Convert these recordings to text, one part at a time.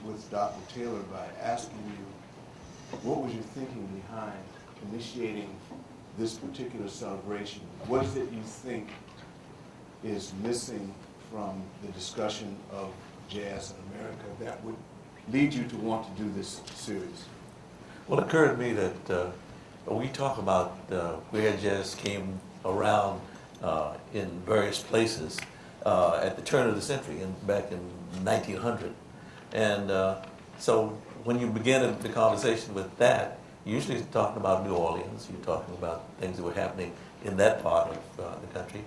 with Dr. Taylor by asking you, what was your thinking behind initiating this particular celebration? What is it you think is missing from the discussion of jazz in America that would lead you to want to do this series? Well, it occurred to me that we talk about where jazz came around in various places at the turn of the century, back in 1900. And so when you begin the conversation with that, usually you're talking about New Orleans, you're talking about things that were happening in that part of the country.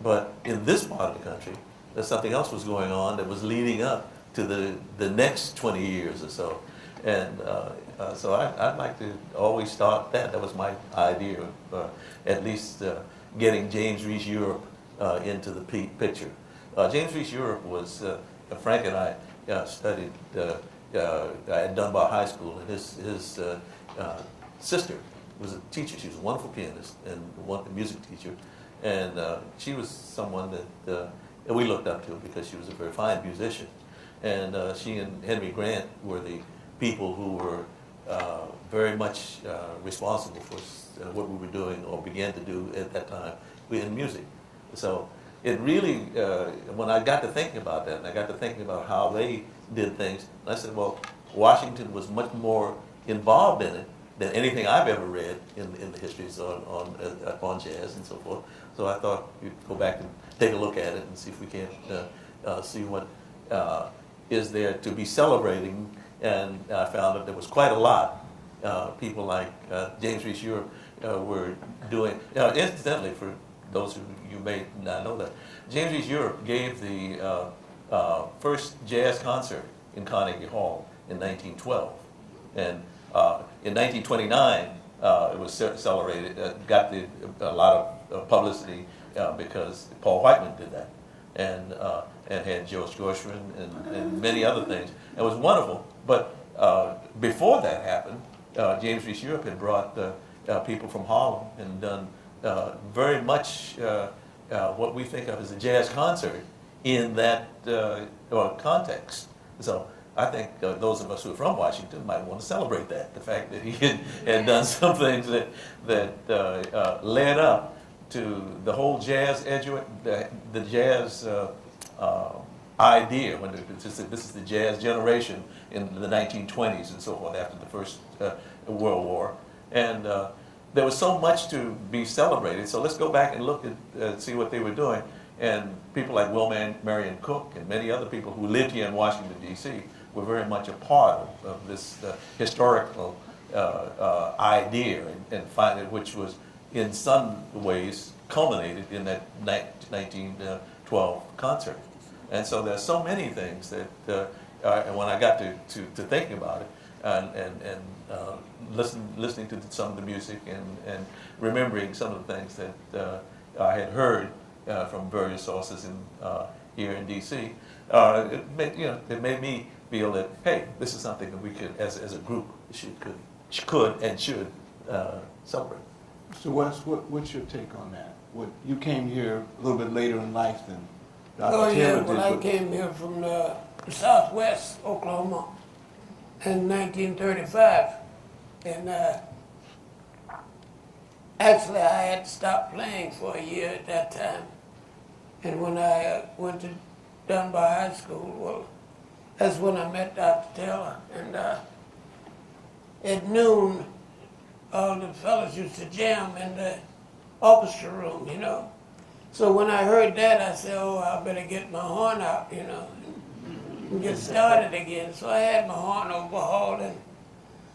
But in this part of the country, there's something else was going on that was leading up to the next 20 years or so. And so I'd like to always start that. That was my idea of at least getting James Reese Europe into the picture. James Reese Europe was, Frank and I studied at Dunbar High School, and his sister was a teacher. She was a wonderful pianist and a music teacher. And she was someone that we looked up to because she was a very fine musician. And she and Henry Grant were the people who were very much responsible for what we were doing or began to do at that time in music. So it really, when I got to thinking about that, and I got to thinking about how they did things, I said, well, Washington was much more involved in it than anything I've ever read in the histories on jazz and so forth. So I thought we'd go back and take a look at it and see if we can see what is there to be celebrating. And I found that there was quite a lot. People like James Reese Europe were doing, incidentally, for those who you may not know that, James Reese Europe gave the first jazz concert in Carnegie Hall in 1912. And in 1929, it was celebrated, got a lot of publicity because Paul Whiteman did that, and had George Gershwin and many other things. It was wonderful. But before that happened, James Reese Europe had brought people from Harlem and done very much what we think of as a jazz concert in that context. So I think those of us who are from Washington might want to celebrate that, the fact that he had done some things that led up to the whole jazz the jazz idea, when this is the jazz generation in the 1920s and so forth, after the First World War. And there was so much to be celebrated, so let's go back and look at see what they were doing. And people like Will Marion Cook and many other people who lived here in Washington, D.C. were very much a part of this historical idea, and which was in some ways culminated in that 1912 concert. And so there's so many things that, and when I got to thinking about it, and listening to some of the music and remembering some of the things that I had heard from various sources here in D.C., it made me feel that, hey, this is something that we could, as a group, could and should celebrate. So what's your take on that? You came here a little bit later in life than Dr. Taylor did. I came here from Southwest Oklahoma in 1935, and actually I had stopped playing for a year at that time. And when I went to Dunbar High School, well, that's when I met Dr. Taylor. And at noon, all the fellas used to jam in the orchestra room, So when I heard that, I said, oh, I better get my horn out, and get started again. So I had my horn overhauled, and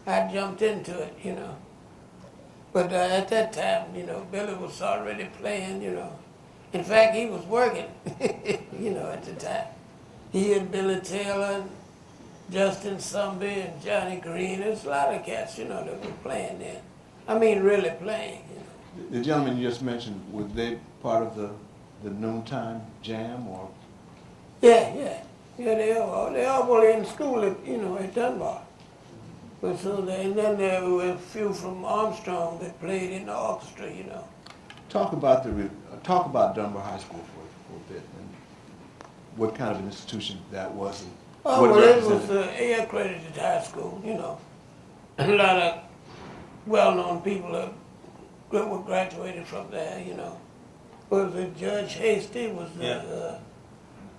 I jumped into it, But at that time, Billy was already playing, In fact, he was working, at the time. He and Billy Taylor, and Justin Sumby, and Johnny Green. There's a lot of cats, that were playing then. I mean, really playing, The gentleman you just mentioned, were they part of the noontime jam, or? Yeah, they all were in school at Dunbar. But and then there were a few from Armstrong that played in the orchestra, Talk about Dunbar High School for a bit, and what kind of an institution that was, and Oh, what well, it was represented? an A-accredited high school, you know. A lot of well-known people were graduated from there, you know. Was it Judge Hasty was the, Yeah.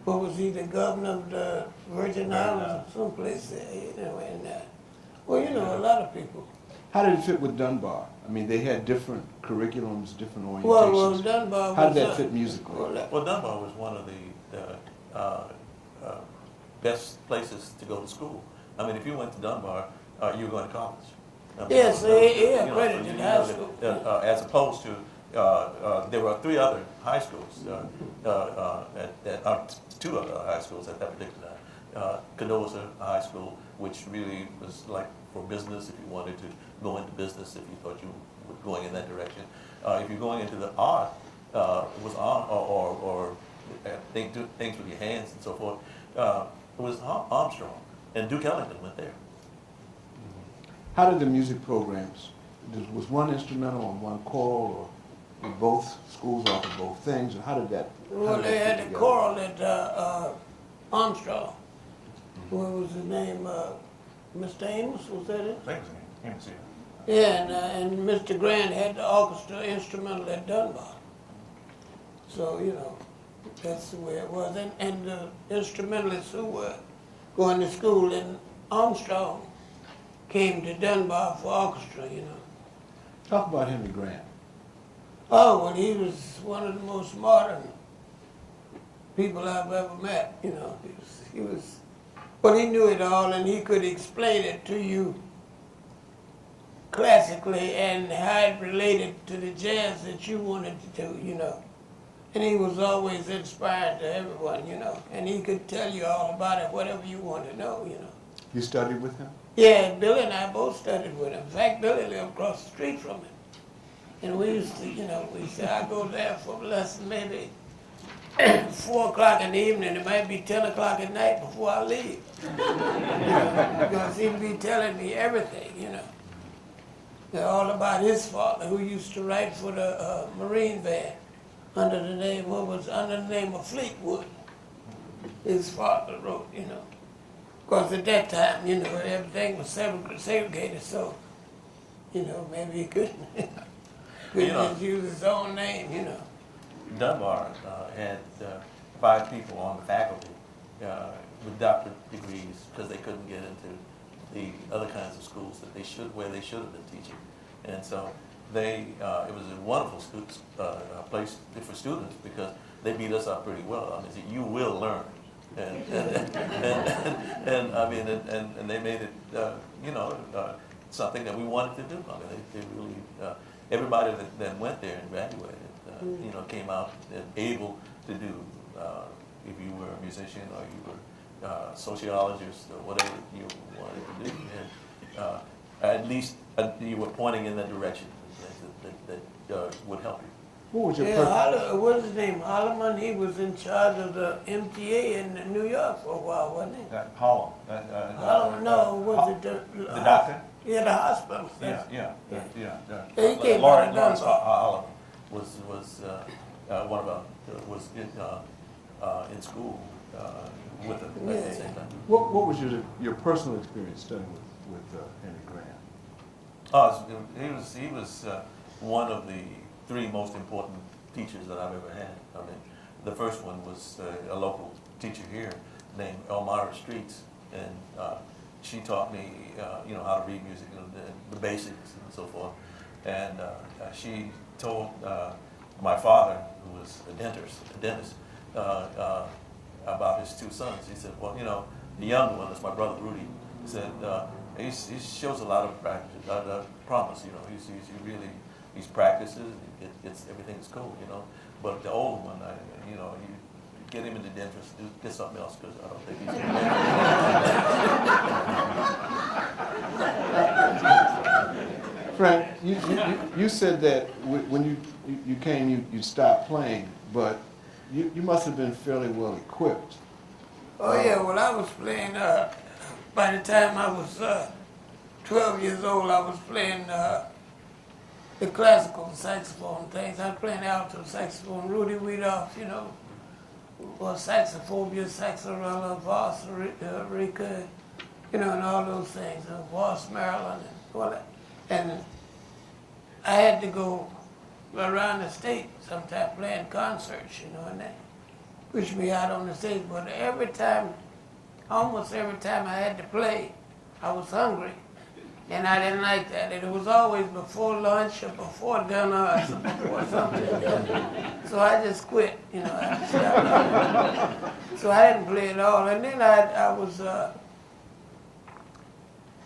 what was he, the governor of the Virgin Virgin Islands, Islands. someplace there, you know, and, well, you know, a lot of people. How did it fit with Dunbar? I mean, they had different curriculums, different orientations. Well, Dunbar was. How did that fit musically? Well, Dunbar was one of the best places to go to school. I mean, if you went to Dunbar, you were going to college. I mean, Yes, that was- yeah, you know, accredited you high know, school. as opposed to, there were three other high schools, two other high schools at that particular time. Kenosha High School, which really was like for business, if you wanted to go into business, if you thought you were going in that direction. If you're going into the art, was on, or do things with your hands and so forth, it was Armstrong, and Duke Ellington went there. How did the music programs, was one instrumental and one choral, or did both schools offer both things, or how did that? how Well, did they that had fit the together? choral at Armstrong. What was his name? Mr. Amos, was that it? Yeah, and Mr. Grant had the orchestra instrumental at Dunbar. So, you know, that's the way it was. And the instrumentalists who were going to school in Armstrong came to Dunbar for orchestra, you know. Talk about Henry Grant. Oh, well, he was one of the most modern people I've ever met, you know. Well, he knew it all, and he could explain it to you classically and how it related to the jazz that you wanted to do, you know. And he was always inspired to everyone, you know. And he could tell you all about it, whatever you want to know, you know. You studied with him? Yeah, Billy and I both studied with him. In fact, Billy lived across the street from him. And we used to, you know, I go there for a lesson maybe 4 o'clock in the evening. It might be 10 o'clock at night before I leave. You know, because he'd be telling me everything, you know. They're all about his father, who used to write for the Marine Band under the name of Fleetwood. His father wrote, you know. Because at that time, you know, everything was segregated, so, you know, maybe he couldn't, You know. just use his own name, you know. Dunbar had 5 people on the faculty with doctorate degrees because they couldn't get into the other kinds of schools that where they should have been teaching, and so it was a wonderful place for students because they beat us up pretty well. I mean, you will learn, and I mean, and they made it, you know, something that we wanted to do. I mean, they really everybody that went there and graduated, you know, came out and able to do, if you were a musician or you were a sociologist or whatever you wanted to do, and at least you were pointing in that direction that would help you. What was your Yeah, what was his name? Holloman, he was in charge of the MTA in New York for a while, wasn't he? Hollow. Holloman, no, was it The doctor? Yeah, the hospital. Yeah. He came Lawrence out of Dunbar. Oliver was one of our was in school with him at the same time. What was your personal experience studying with Henry Grant? He was one of the 3 most important teachers that I've ever had. I mean, the first one was a local teacher here named Elmira Streets, and she taught me, you know, how to read music and the basics and so forth. And she told my father, who was a dentist, about his 2 sons. He said, well, you know, the young one, that's my brother Rudy, he said, he shows a lot of promise, you know, he's practices, everything's cool, you know. But the old one, you know, you get him into dentist, get something else, because I don't think he's Frank, you said that when you came, you stopped playing, but you must have been fairly well equipped. Oh yeah, well I was playing, by the time I was 12 years old, I was playing the classical saxophone things. I was playing alto saxophone, Rudy Weedoff, you know, or saxophobia, saxarella, voss, Rica, you know, and all those things, Voss, Maryland, and all that. And I had to go around the state sometime playing concerts, you know, and they pushed me out on the stage. But every time, almost every time I had to play, I was hungry. And I didn't like that. And it was always before lunch or before dinner or before something. So I just quit, you know. I stopped. So I didn't play at all. And then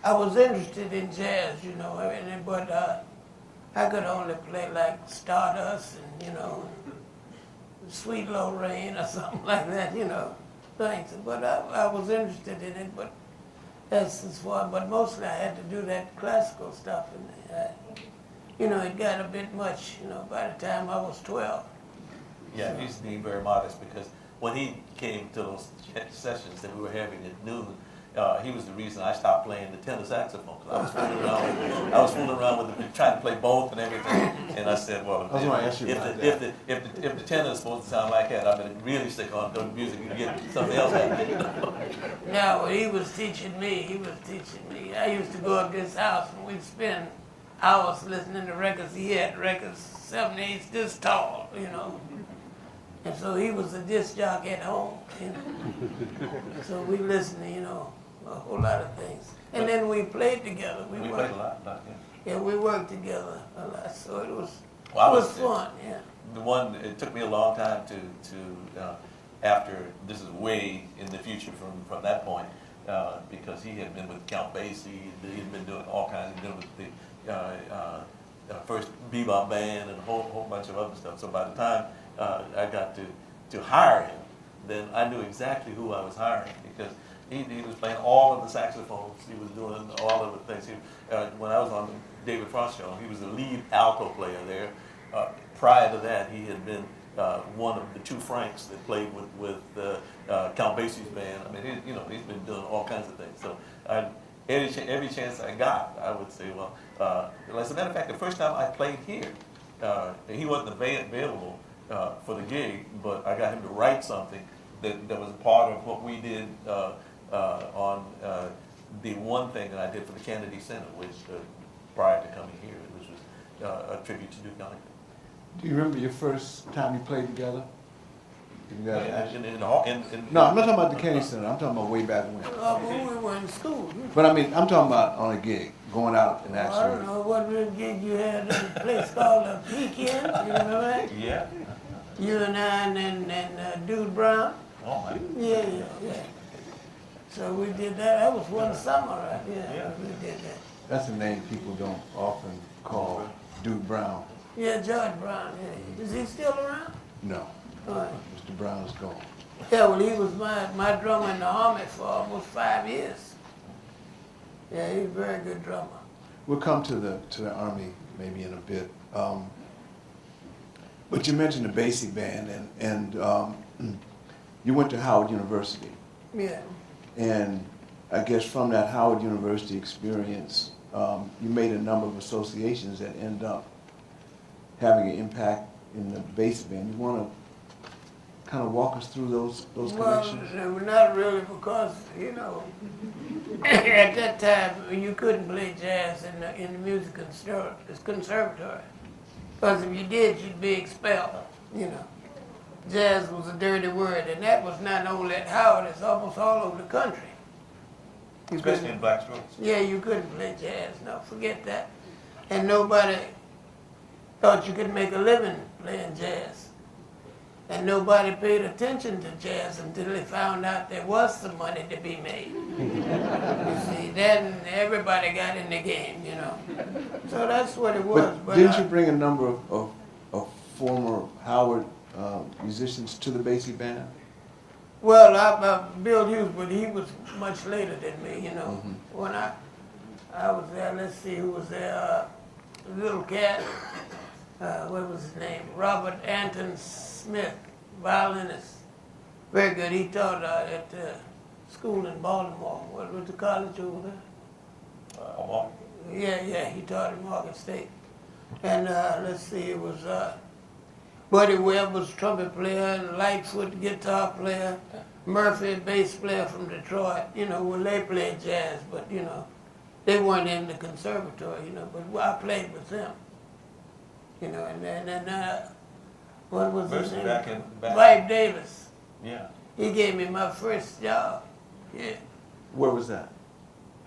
I was interested in jazz, you know, but I could only play like Stardust and, you know, Sweet Lorraine or something like that, you know, things. But I was interested in it, but that's as far. But mostly I had to do that classical stuff, and you know, it got a bit much, you know, by the time I was 12. Yeah, he used to be very modest because when he came to those sessions that we were having at noon, he was the reason I stopped playing the tenor saxophone. 'Cause I was fooling around with it, trying to play both and everything. And I said, well, if the tenor is supposed to sound like that, I'm going to really stick on the music and get something else happening. Now, he was teaching me. I used to go up to his house and we'd spend hours listening to records. He had records 7/8 this tall, you know. And so he was a disc jockey at home, you know. So we listened to, you know, a whole lot of things. And then we played together. We played a lot, yeah. Yeah, we worked together a lot. So it was fun, yeah. The one, it took me a long time to after, this is way in the future from that point, because he had been with Count Basie, he had been doing all kinds, he'd been with the first bebop band and a whole bunch of other stuff. So by the time I got to hire him, then I knew exactly who I was hiring because he was playing all of the saxophones. He was doing all of the things. When I was on the David Frost show, he was the lead alto player there. Prior to that, he had been one of the two Franks that played with Count Basie's band. I mean, he's been doing all kinds of things. So every chance I got, I would say, well, as a matter of fact, the first time I played here, he wasn't available for the gig, but I got him to write something that was part of what we did on the one thing that I did for the Kennedy Center, which prior to coming here, which was a tribute to Duke Ellington. Do you remember your first time you played together? No, I'm not talking about the Kennedy Center. I'm talking about way back when. When we were in school. But I mean, I'm talking about on a gig, going out and I don't actually. know what real gig you had at a place called the Pekin. You remember that? Yeah. You and I and Dude Brown. Oh, my. Yeah. So we did that. That was one summer, right? Yeah, we did that. That's a name people don't often call Dude Brown. Yeah, George Brown. Yeah. Is he still around? No, All right. Mr. Brown is gone. Yeah, well, he was my drummer in the Army for almost 5 years. Yeah, he was a very good drummer. We'll come to the Army maybe in a bit. But you mentioned the Basie band, and you went to Howard University. Yeah. And I guess from that Howard University experience, you made a number of associations that end up having an impact in the Basie band. You want to kind of walk us through those connections? Well, not really, because, you know, at that time, you couldn't play jazz in the music conservatory. Because if you did, you'd be expelled, you know. Jazz was a dirty word, and that was not only at Howard, it's almost all over the country. Especially in black schools. Yeah, you couldn't play jazz, no, forget that. And nobody thought you could make a living playing jazz. And nobody paid attention to jazz until they found out there was some money to be made. You see, then everybody got in the game, you know. So that's what it was. But didn't you bring a number of former Howard musicians to the Basie band? Well, Bill Hughes, but he was much later than me, you know. Mm-hmm. When I was there, let's see who was there. Little cat, what was his name? Robert Anton Smith, violinist. Very good. He taught at school in Baltimore. What was the college over there? Yeah, he taught at Morgan State. And let's see, it was Buddy Webb was trumpet player, and Lightfoot guitar player, Murphy bass player from Detroit. Well, they played jazz, but they weren't in the conservatory. But I played with them. And then what was his Mercy name? back. Vibe Davis. Yeah. He gave me my first job. Yeah. Where was that?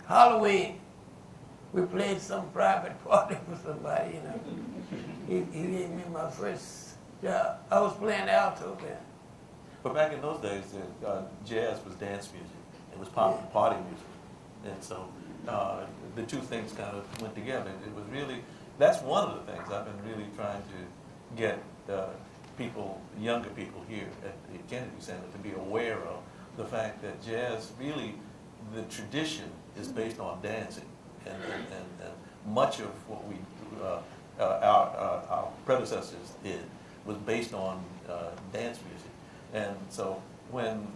Halloween. We played some private party for somebody, He gave me my first job. I was playing alto then. But back in those days, jazz was dance music. It was party music. And so the two things kind of went together. It was really, that's one of the things I've been really trying to get people, younger people here at the Kennedy Center to be aware of the fact that jazz really, the tradition is based on dancing. And much of what we, our predecessors did was based on dance music. And so when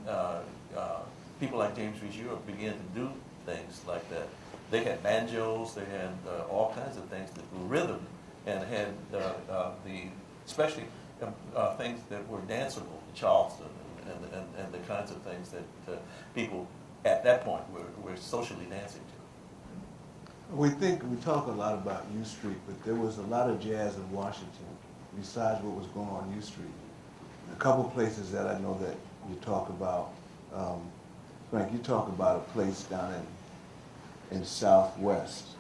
people like James Reese Europe began to do things like that, they had banjos, they had all kinds of things that were rhythm, and had especially things that were danceable, Charleston, and the kinds of things that people at that point were socially dancing to. We talk a lot about U Street, but there was a lot of jazz in Washington besides what was going on U Street. A couple places that I know that you talk about, Frank, you talk about a place down in Southwest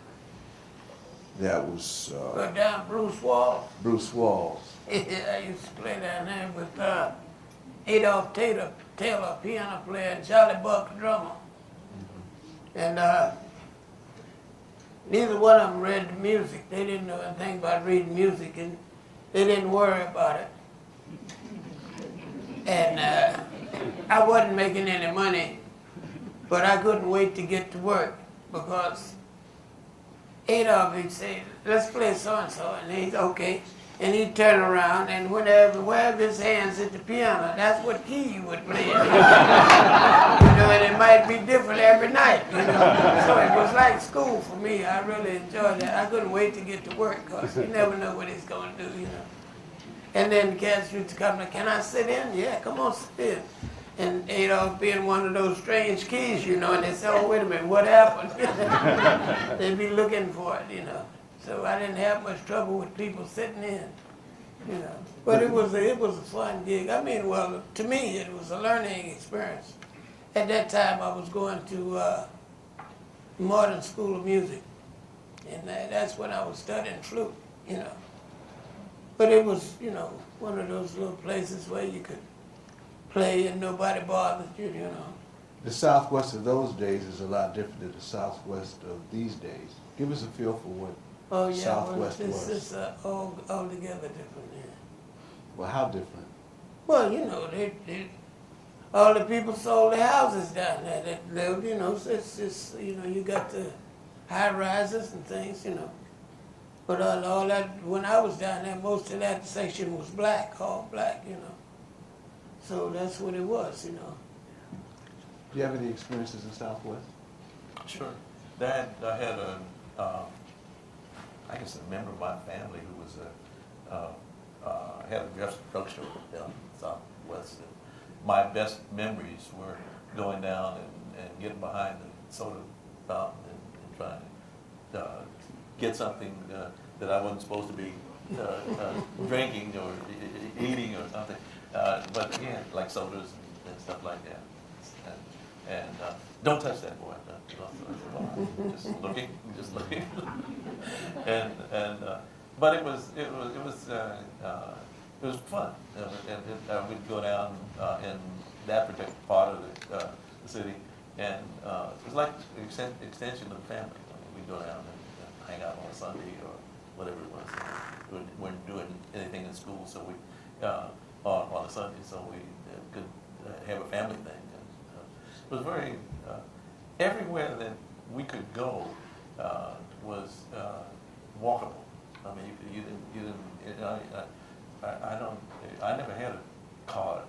that was But down Bruce Walls. Bruce Walls. I used to play down there with Adolph Taylor, piano player, and Charlie Buck, drummer. And neither one of them read the music. They didn't know anything about reading music, and they didn't worry about it. And I wasn't making any money, but I couldn't wait to get to work because Adolph, he'd say, let's play so-and-so, and he'd, okay. And he'd turn around, and wherever his hands hit the piano, that's what key he would play. And it might be different every night, So it was like school for me. I really enjoyed that. I couldn't wait to get to work, because you never know what he's going to do, And then the cats used to come, can I sit in? Yeah, come on, sit in. And Adolph being one of those strange keys, and they say, oh, wait a minute, what happened? They'd be looking for it, So I didn't have much trouble with people sitting in, But it was a fun gig. I mean, well, to me, it was a learning experience. At that time, I was going to Modern School of Music, and that's when I was studying flute, But it was, one of those little places where you could play and nobody bothered you, The Southwest of those days is a lot different than the Southwest of these days. Give us a feel for what Southwest was. This is altogether different. Yeah. Well, how different? Well, they all the people sold their houses down there that lived, so it's just, you got the high rises and things, But all that, when I was down there, most of that section was black, all black, So that's what it was, Do you have any experiences in Southwest? Sure. I had I guess a member of my family who was had a drugstore down in Southwest. And my best memories were going down and getting behind the soda fountain and trying to get something that I wasn't supposed to be drinking or eating or something. But again, like sodas and stuff like that. And don't touch that, boy. Just looking. But it was fun. And we'd go down in that particular part of the city, and it was like an extension of the family. I mean, we'd go down and hang out on a Sunday or whatever it was. We weren't doing anything in school, so we on a Sunday, so we could have a family thing. It was very everywhere that we could go was walkable. I mean, I never had a car,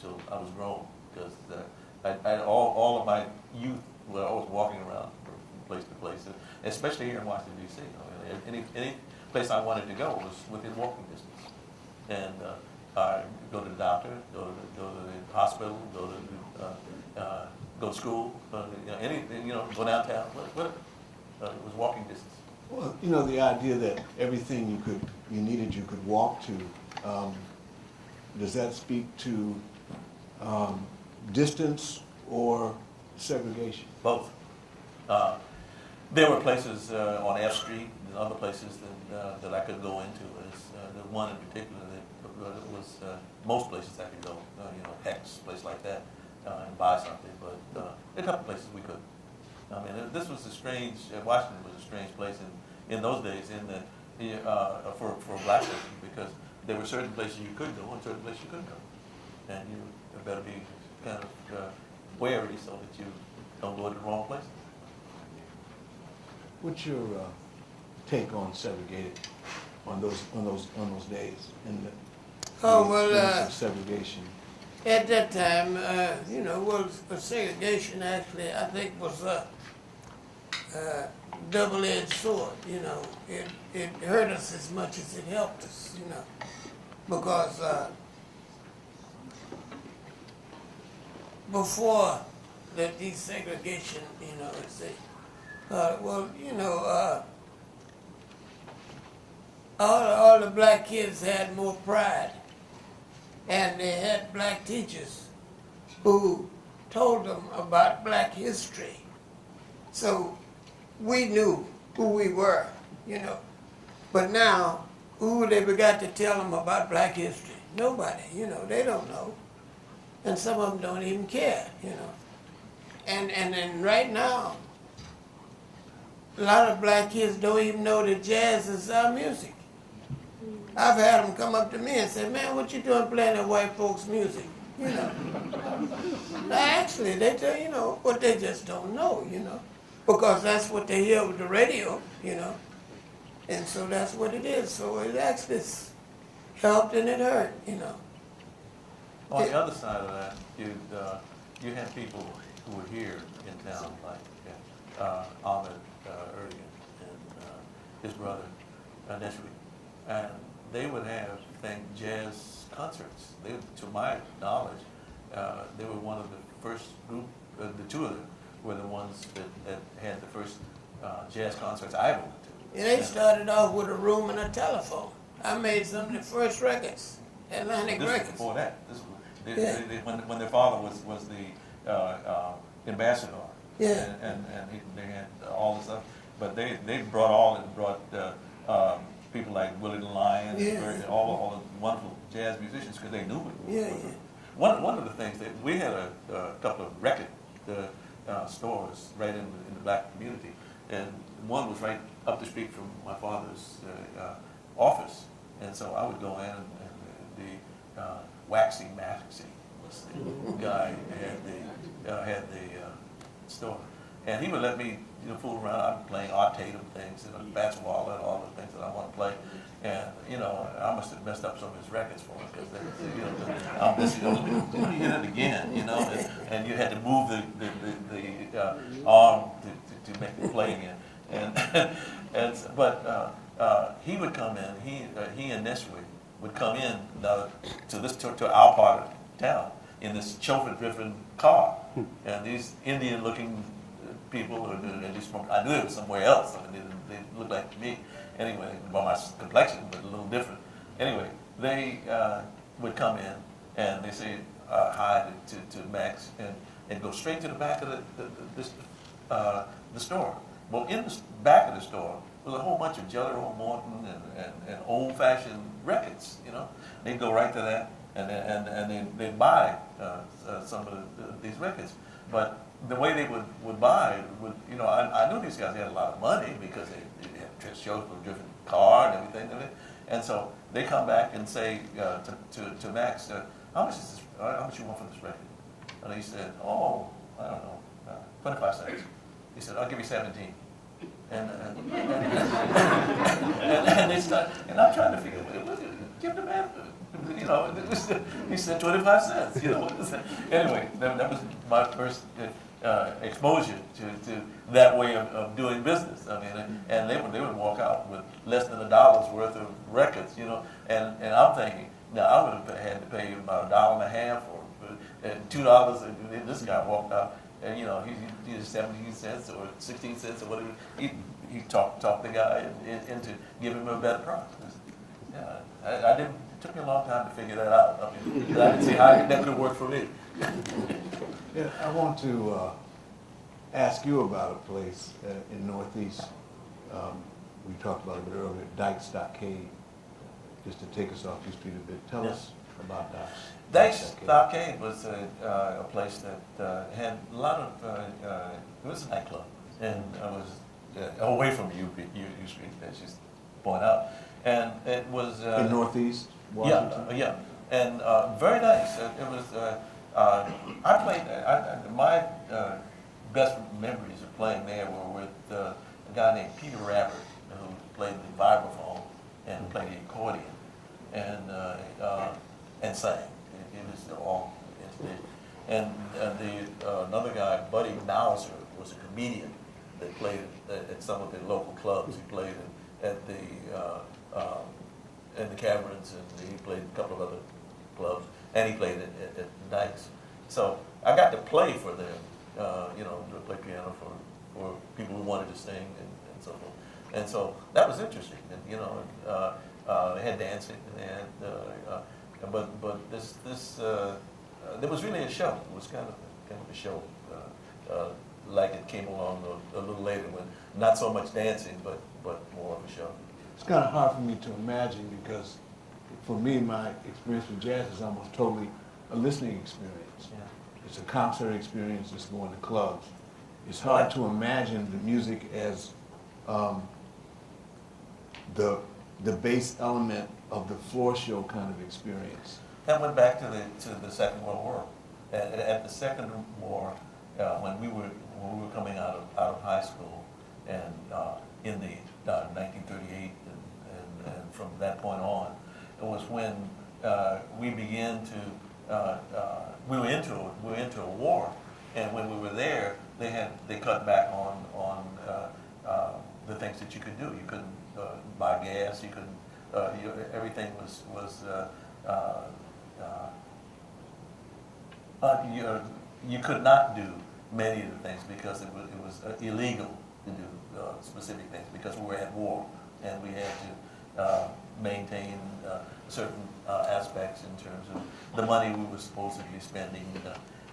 till I was grown, because all of my youth were always walking around from place to place, especially here in Washington D.C. I mean, any place I wanted to go was within walking distance. and go to the doctor, go to the hospital, go to school, anything, go downtown, whatever. It was walking distance. Well, the idea that everything you needed you could walk to, does that speak to distance or segregation? Both. There were places on F Street and other places that I could go into. The one in particular that was most places I could go, Hex, place like that, and buy something. But a couple places we couldn't. I mean, this was a strange. Washington was a strange place in those days for a black person, because there were certain places you could go and certain places you couldn't go, and you better be kind of wary so that you don't go to the wrong place. What's your take on segregated on those days and the experience of segregation? At that time, segregation actually, I think, was a double-edged sword. It hurt us as much as it helped us. Because before the desegregation, all the black kids had more pride, and they had black teachers who told them about black history. So we knew who we were, But now, who they forgot to tell them about black history? Nobody, they don't know. And some of them don't even care, And right now, a lot of black kids don't even know that jazz is our music. I've had them come up to me and say, "Man, what you doing playing that white folks' music?" Now, actually, they tell what they just don't know, because that's what they hear with the radio, and so that's what it is. So it actually helped and it hurt, On the other side of that, you had people who were here in town, like Ahmed Erdogan and his brother Neshri, and they would have jazz concerts. To my knowledge, they were one of the first group. The two of them were the ones that had the first jazz concerts I ever went to. Yeah, they started off with a room and a telephone. I made some of the first records, Atlantic This Records. was before that. When their father was the ambassador. Yeah. And they had all the stuff, but they brought people like Willie the Lion, Yeah. all the wonderful jazz musicians, because they knew it. Yeah. One of the things that we had a couple of record stores right in the black community, and one was right up the street from my father's office, and so I would go in, and the Waxy Magazine was the guy that had the store, and he would let me fool around. I'm playing Art Tatum things and basketball and all the things that I want to play, and I must have messed up some of his records for him, because I'm just you hit it again, and you had to move the arm to make the play again, but he would come in. He and Nestle would come in to our part of town in this chauffeur-driven car, and these Indian-looking people, or at least I knew it was somewhere else. I mean, they looked like me anyway, by my complexion, but a little different. Anyway, they would come in and they say hi to Max and go straight to the back of the store. Well, in the back of the store was a whole bunch of Jelly Roll Morton and old-fashioned records. They'd go right to that, and they'd buy some of these records. But the way they would buy I knew these guys had a lot of money, because they had shows with a different car and everything. And so they come back and say to Max, how much you want for this record? And he said, oh, I don't know, 25 cents. He said, I'll give you 17. And they start, and I'm trying to figure, give the man, he said 25 cents. Anyway, that was my first exposure to that way of doing business. I mean, and they would walk out with less than $1 worth of records, and I'm thinking, Now, I would have had to pay about $1.50 or $2, and this guy walked out, and he was 17 cents or 16 cents or whatever. He talked the guy into giving him a better price. Yeah, I didn't. It took me a long time to figure that out. I mean, I didn't see how that could have worked for me. Yeah, I want to ask you about a place in Northeast. We talked about it a bit earlier, Dyke's Stockade. Just to take us off your street a bit, tell us about Dyke's. Dyke's Stockade was a place that had a lot of, it was a nightclub, and it was away from U Street, as you point out. And it was... in Northeast Washington? Yeah, and very nice. It was, I played, my best memories of playing there were with a guy named Peter Rabbert, who played the vibraphone and played the accordion and sang. It was all instrumental. And another guy, Buddy Mauser, was a comedian that played at some of the local clubs. He played at in the Caverns, and he played a couple of other clubs, and he played at Dykes. So I got to play for them, to play piano for people who wanted to sing and so forth. And so that was interesting. And, they had dancing, and they had, but this there was really a show. It was kind of a show, like it came along a little later, when not so much dancing, but more of a show. It's kind of hard for me to imagine because, for me, my experience with jazz is almost totally a listening experience. Yeah. It's a concert experience, it's going to clubs. It's hard to imagine the music as the base element of the floor show kind of experience. That went back to the Second World War. At the Second War, when we were coming out of high school, and in the 1938, and from that point on, it was when we began to we were into a war, and when we were there, they cut back on the things that you could do. You couldn't buy gas. You couldn't. Everything was you could not do many of the things because it was illegal to do specific things because we were at war, and we had to maintain certain aspects in terms of the money we were supposed to be spending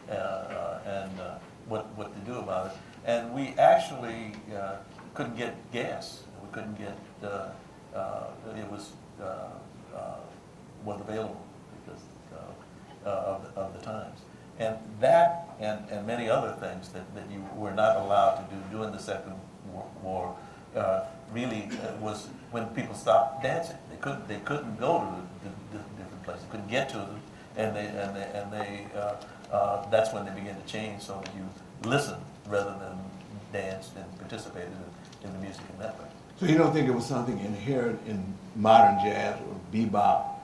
and what to do about it. And we actually couldn't get gas. We couldn't get it wasn't available because of the times. And that and many other things that you were not allowed to do during the Second War really was when people stopped dancing. They couldn't go to the different places. Couldn't get to them, and they that's when they began to change so that you listen rather than danced and participated in the music in that way. So you don't think it was something inherent in modern jazz or bebop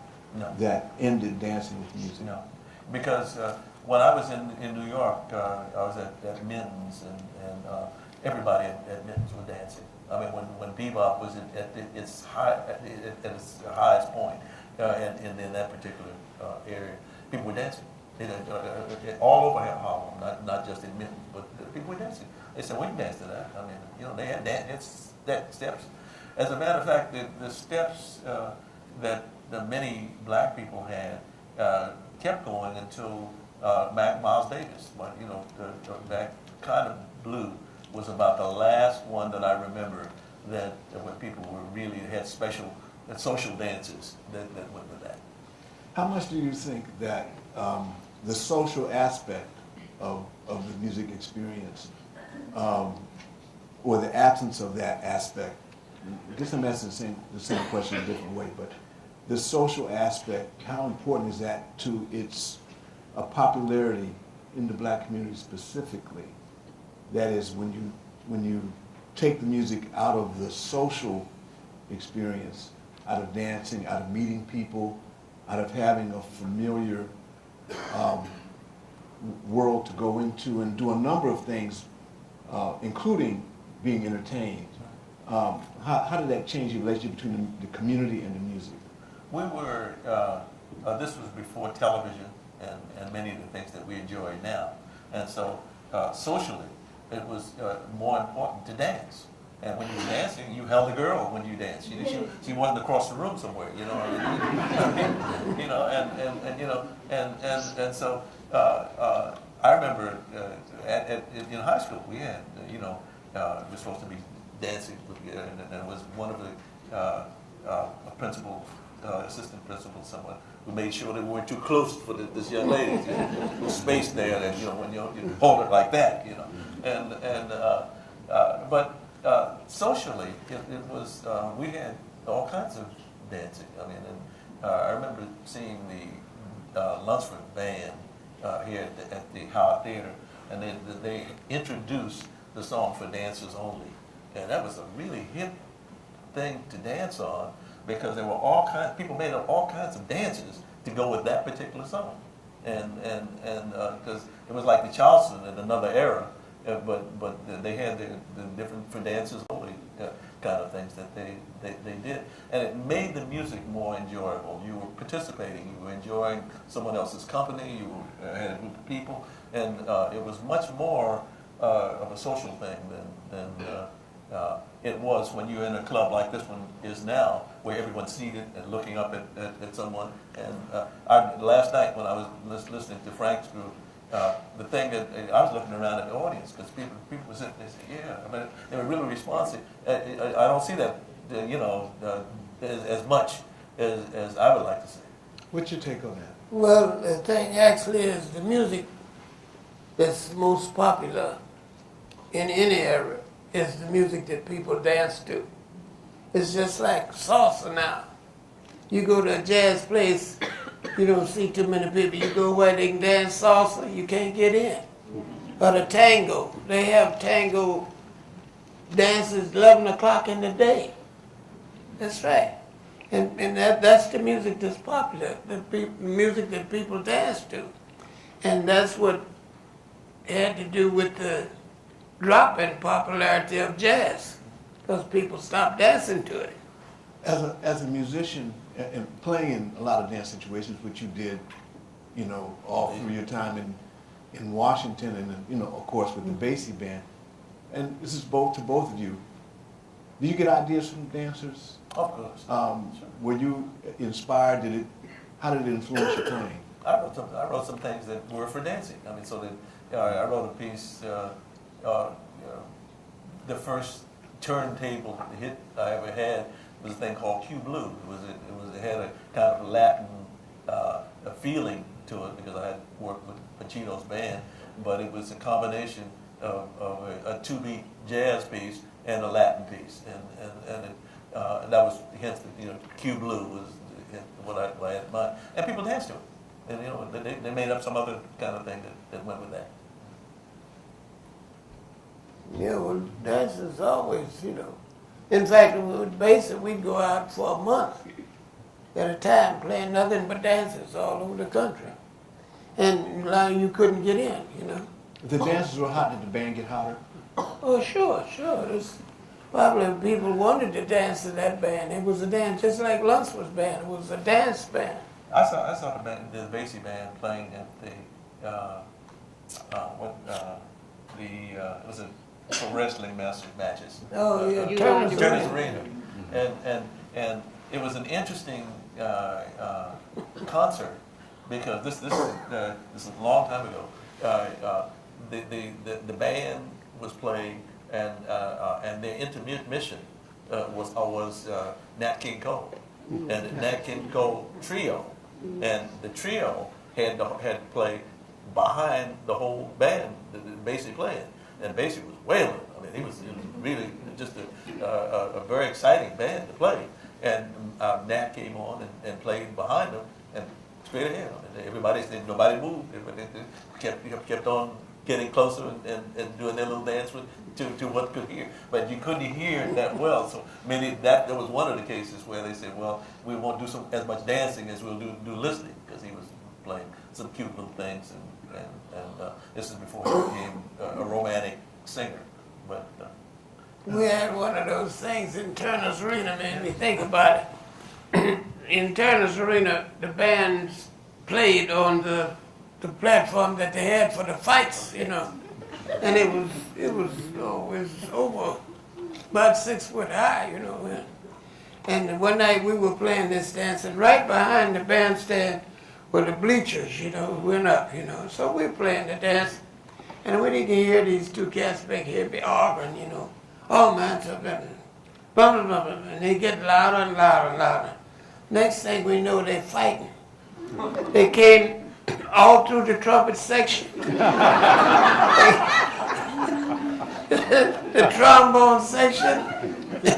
that ended dancing with music? No, because when I was in New York, I was at Minton's, and everybody at Minton's was dancing. I mean, when bebop was at its highest point in that particular area, people were dancing. All over Harlem, not just in Minton's, but people were dancing. They said, "Well, you dance to that." I mean, they had steps. As a matter of fact, the steps that the many black people had kept going until Miles Davis. But that kind of blue was about the last one that I remember that where people were really had special social dances that went with that. How much do you think that the social aspect of the music experience, or the absence of that aspect, I guess I'm asking the same question a different way, but the social aspect, how important is that to its popularity in the black community specifically? That is, when you take the music out of the social experience, out of dancing, out of meeting people, out of having a familiar world to go into and do a number of things, including being entertained. How did that change your relationship between the community and the music? We were this was before television and many of the things that we enjoy now. And so socially, it was more important to dance. And when you were dancing, you held a girl when you danced. She wasn't across the room somewhere, you know. You know, and so I remember in high school we had, we were supposed to be dancing, and it was one of the a principal, assistant principal, someone who made sure they weren't too close for this young lady. There was space there, and when you hold it like that, but socially, it was we had all kinds of dancing. I mean, I remember seeing the Lunsford band here at the Howard Theater, and they introduced the song for dancers only, and that was a really hip thing to dance on because there were all kinds. People made up all kinds of dances to go with that particular song, and because it was like the Charleston in another era. But they had the different for dancers only kind of things that they did, and it made the music more enjoyable. You were participating, you were enjoying someone else's company, you had a group of people, and it was much more of a social thing than it was when you're in a club like this one is now, where everyone's seated and looking up at someone. And last night when I was listening to Frank's group, the thing that I was looking around at the audience because people were sitting there saying, yeah, I mean, they were really responsive. I don't see that, as much as I would like to see. What's your take on that? Well, the thing actually is the music that's most popular in any era is the music that people dance to. It's just like salsa now. You go to a jazz place, you don't see too many people. You go where they can dance salsa, you can't get in. Or the tango, they have tango dances 11 o'clock in the day. That's right. And that's the music that's popular, the music that people dance to. And that's what had to do with the drop in popularity of jazz, because people stopped dancing to it. As a musician and playing in a lot of dance situations, which you did, all through your time in Washington, and of course with the Basie band, and this is to both of you. Do you get ideas from dancers? Of course. Sure. Were you inspired? How did it influence your playing? I wrote some things that were for dancing. I mean, so that I wrote a piece. The first turntable hit I ever had was a thing called Q Blue. It had a kind of Latin a feeling to it because I had worked with Pacino's band, but it was a combination of a two-beat jazz piece and a Latin piece, and that was hence Q Blue was what I had in mind, and people danced to it, and they made up some other kind of thing that went with that. Yeah, well, dance is always, In fact, with Basie, we'd go out for a month at a time playing nothing but dances all over the country. And you couldn't get in, If the dances were hot, did the band get hotter? Oh, sure. It's probably people wanted to dance to that band. It was a dance, just like Lunsford's band. It was a dance band. I saw the Basie band playing at it was for wrestling matches. Oh, yeah, Turner's Arena, and it was an interesting concert because this is a long time ago. The band was playing, and their intermission was Nat King Cole and the Nat King Cole trio, and the trio had to play behind the whole band that Basie playing. And Basie was wailing. I mean, he was really just a very exciting band to play. And Nat came on and played behind them and straight ahead. I mean, everybody said nobody moved. They kept on getting closer and doing their little dance to what could hear. But you couldn't hear it that well. So that was one of the cases where they said, well, we won't do as much dancing as we'll do listening, because he was playing some cute little things and this is before he became a romantic singer. But we had one of those things in Turner's Arena, made me think about it. in Turner's Arena, the bands played on the platform that they had for the fights, you know. And it was over about 6 foot high, you know. And one night we were playing this dance, and right behind the bandstand were the bleachers, you know, went up, you know. So we were playing the dance, and we didn't hear these two cats back here be arguing, you know. All man's up and blah, blah, blah, blah, and they get louder and louder and louder. Next thing we know, they're fighting. They came all through the trumpet section. The trombone section.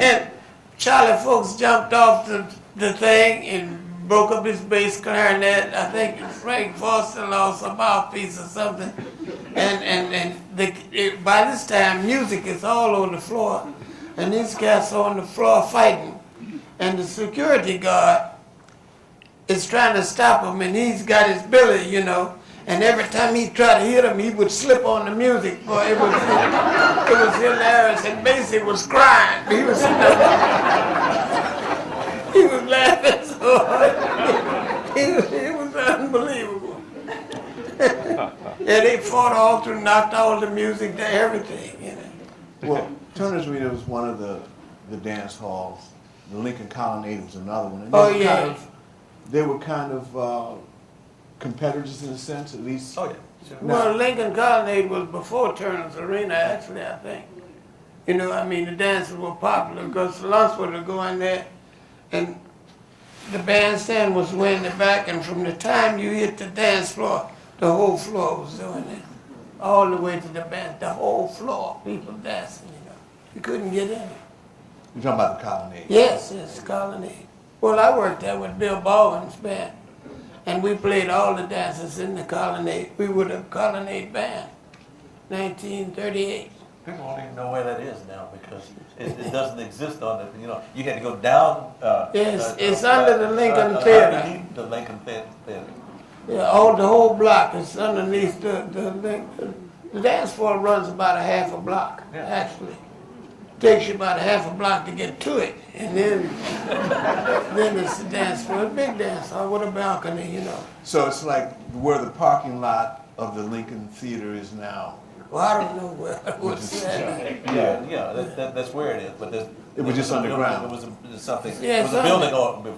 And Charlie Folks jumped off the thing and broke up his bass clarinet. I think Frank Foster lost a mouthpiece or something. And by this time, music is all on the floor. And these cats are on the floor fighting. And the security guard is trying to stop him, and he's got his billy, you know. And every time he tried to hit him, he would slip on the music. Boy, it was hilarious. And Macy was crying. He was laughing so hard. It was unbelievable. And they fought all through, knocked all the music to everything, you know. Well, Turner's Arena was one of the dance halls. The Lincoln Colonnade was another one. And they were kind of competitors in a sense, at least. Oh, yeah. Sure. Well, Lincoln Colonnade was before Turner's Arena, actually, I think. You know, I mean, the dances were popular because Lunsford would go in there, and the bandstand was way in the back, and from the time you hit the dance floor, the whole floor was doing it. All the way to the band, the whole floor, people dancing, you know. You couldn't get in. You're talking about the Colonnade? Yes, Colonnade. Well, I worked there with Bill Baldwin's band, and we played all the dances in the Colonnade. We were the Colonnade band, 1938. People don't even know where that is now because it doesn't exist on the, you know, you had to go down. Yes, it's under the Lincoln Theater. Underneath the Lincoln Theater. Yeah, the whole block is underneath the Lincoln. The dance floor runs about a half a block, actually. Takes you about a half a block to get to it, and then it's the dance floor, a big dance hall with a balcony, you know. So it's like where the parking lot of the Lincoln Theater is now. Well, I don't know where it was at. That's where it is, but It was just underground. It was something. Yeah, it was a building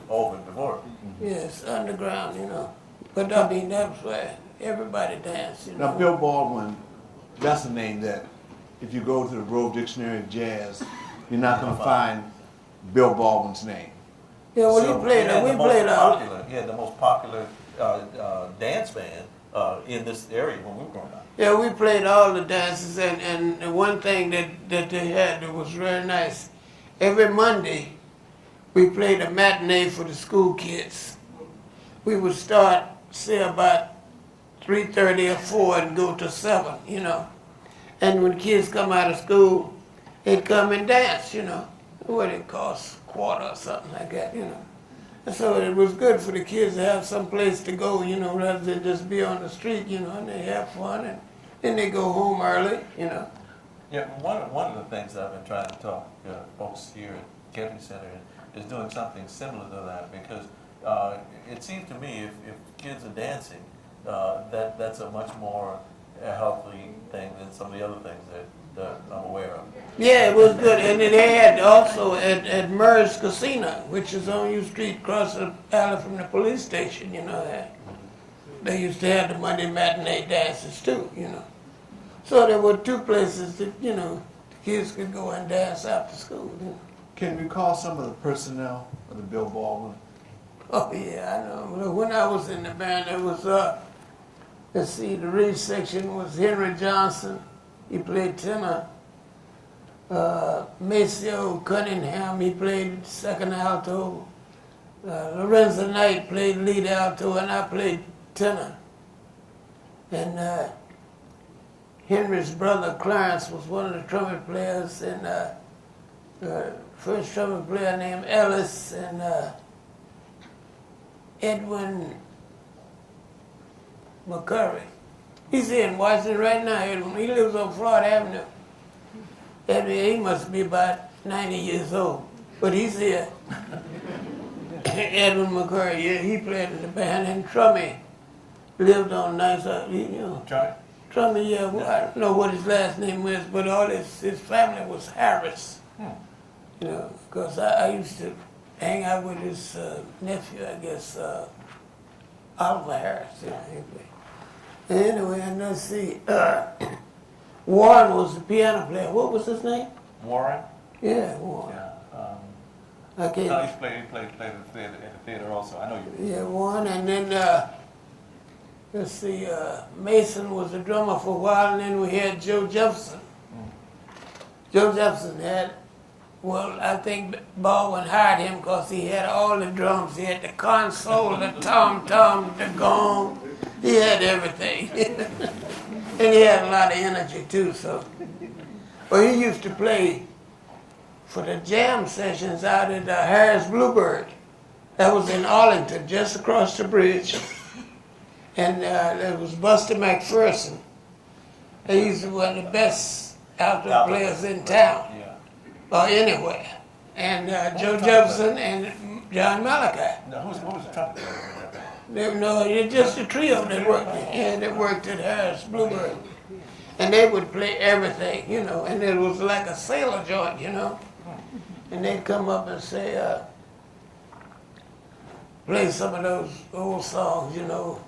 over before. Yes, underground, you know. But I mean, that's where everybody danced, you know. Now, Bill Baldwin, that's a name that if you go to the Grove Dictionary of Jazz, you're not going to find Bill Baldwin's name. Yeah, well, So he played all. He had the most popular dance band in this area when we were growing up. Yeah, we played all the dances, and one thing that they had that was very nice, every Monday we played a matinee for the school kids. We would start, say, about 3:30 or 4 and go to 7, you know. And when kids come out of school, they'd come and dance, you know. What it costs, a quarter or something like that, you know. And so it was good for the kids to have some place to go, you know, rather than just be on the street, you know, and they have fun, and then they go home early, you know. Yeah, one of the things that I've been trying to talk folks here at Kennedy Center is doing something similar to that because it seems to me if kids are dancing, that's a much more healthy thing than some of the other things that I'm aware of. Yeah, it was good. And they had also at Murray's Casino, which is on U Street across the alley from the police station, you know that. They used to have the Monday matinee dances too, you know. So there were two places that, you know, the kids could go and dance after school, you know. Can you recall some of the personnel of the Bill Baldwin? Oh yeah, I know. When I was in the band, it was, let's see, the Reed section was Henry Johnson. He played tenor. Maceo Cunningham, he played second alto. Lorenzo Knight played lead alto, and I played tenor. And Henry's brother Clarence was one of the trumpet players, and first trumpet player named Ellis, and Edwin McCurry. He's here in Washington right now, Edwin. He lives on Florida Avenue. Edwin, he must be about 90 years old, but he's here. Edwin McCurry, yeah, he played in the band, and Trummy lived on nice, you know. Try. Trummy, yeah, well, I don't know what his last name was, but all his family was Harris. You know, because I used to hang out with his nephew, I guess, Oliver Harris. Yeah, anyway, and let's see. Warren was the piano player. What was his name? Warren. Yeah, Warren. Yeah. I can't. No, he played at the theater also. I know you. Yeah, Warren, and then let's see. Mason was the drummer for a while, and then we had Joe Jefferson. Joe Jefferson had. Well, I think Baldwin hired him because he had all the drums. He had the console, the tom-tom, the gong. He had everything. And he had a lot of energy too, so. Well, he used to play for the jam sessions out at Harris Bluebird. That was in Arlington, just across the bridge. And there was Buster McPherson. He's one of the best alto players in town. Yeah. Or anywhere. And Joe Jefferson and John Malachi. No, what was the trumpet player? No, it's just a trio that worked. And they worked at Harris Bluebird. And they would play everything, you know, and it was like a sailor joint, you know. And they'd come up and say, play some of those old songs, you know.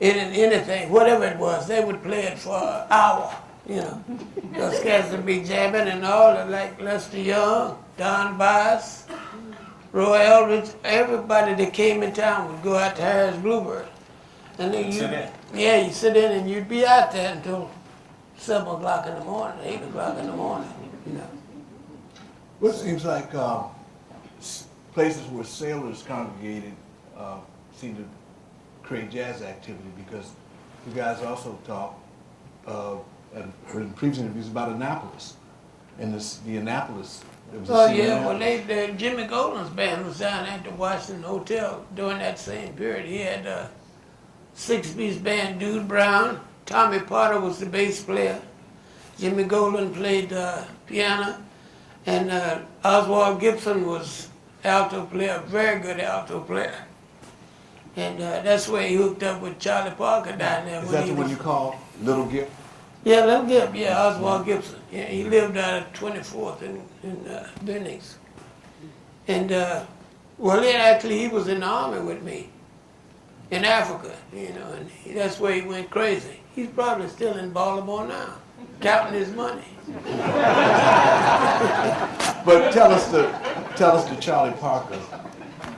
Anything, whatever it was, they would play it for an hour. You know, those cats would be jamming and all, like Lester Young, Don Bass, Roy Eldridge, everybody that came in town would go out to Harris Bluebird. And then you sit in and you'd be out there until 7 o'clock in the morning, 8 o'clock in the morning, you know. Well, it seems like places where sailors congregated seem to create jazz activity, because you guys also talk in previous interviews about Annapolis, and the Annapolis. There was a Oh scene yeah, there. well Jimmy Golden's band was down at the Washington Hotel during that same period. He had a 6-piece band, Dude Brown, Tommy Potter was the bass player, Jimmy Golden played piano, and Oswald Gibson was alto player, very good alto player. And that's where he hooked up with Charlie Parker down there. Is that the one you call Little Gift? Yeah, Little Gib, yeah, Oswald Gibson. Yeah, he lived out at 24th in Bennings. And, well, he was in the army with me in Africa, you know, and that's where he went crazy. He's probably still in Baltimore now, counting his money. But tell us the Charlie Parker.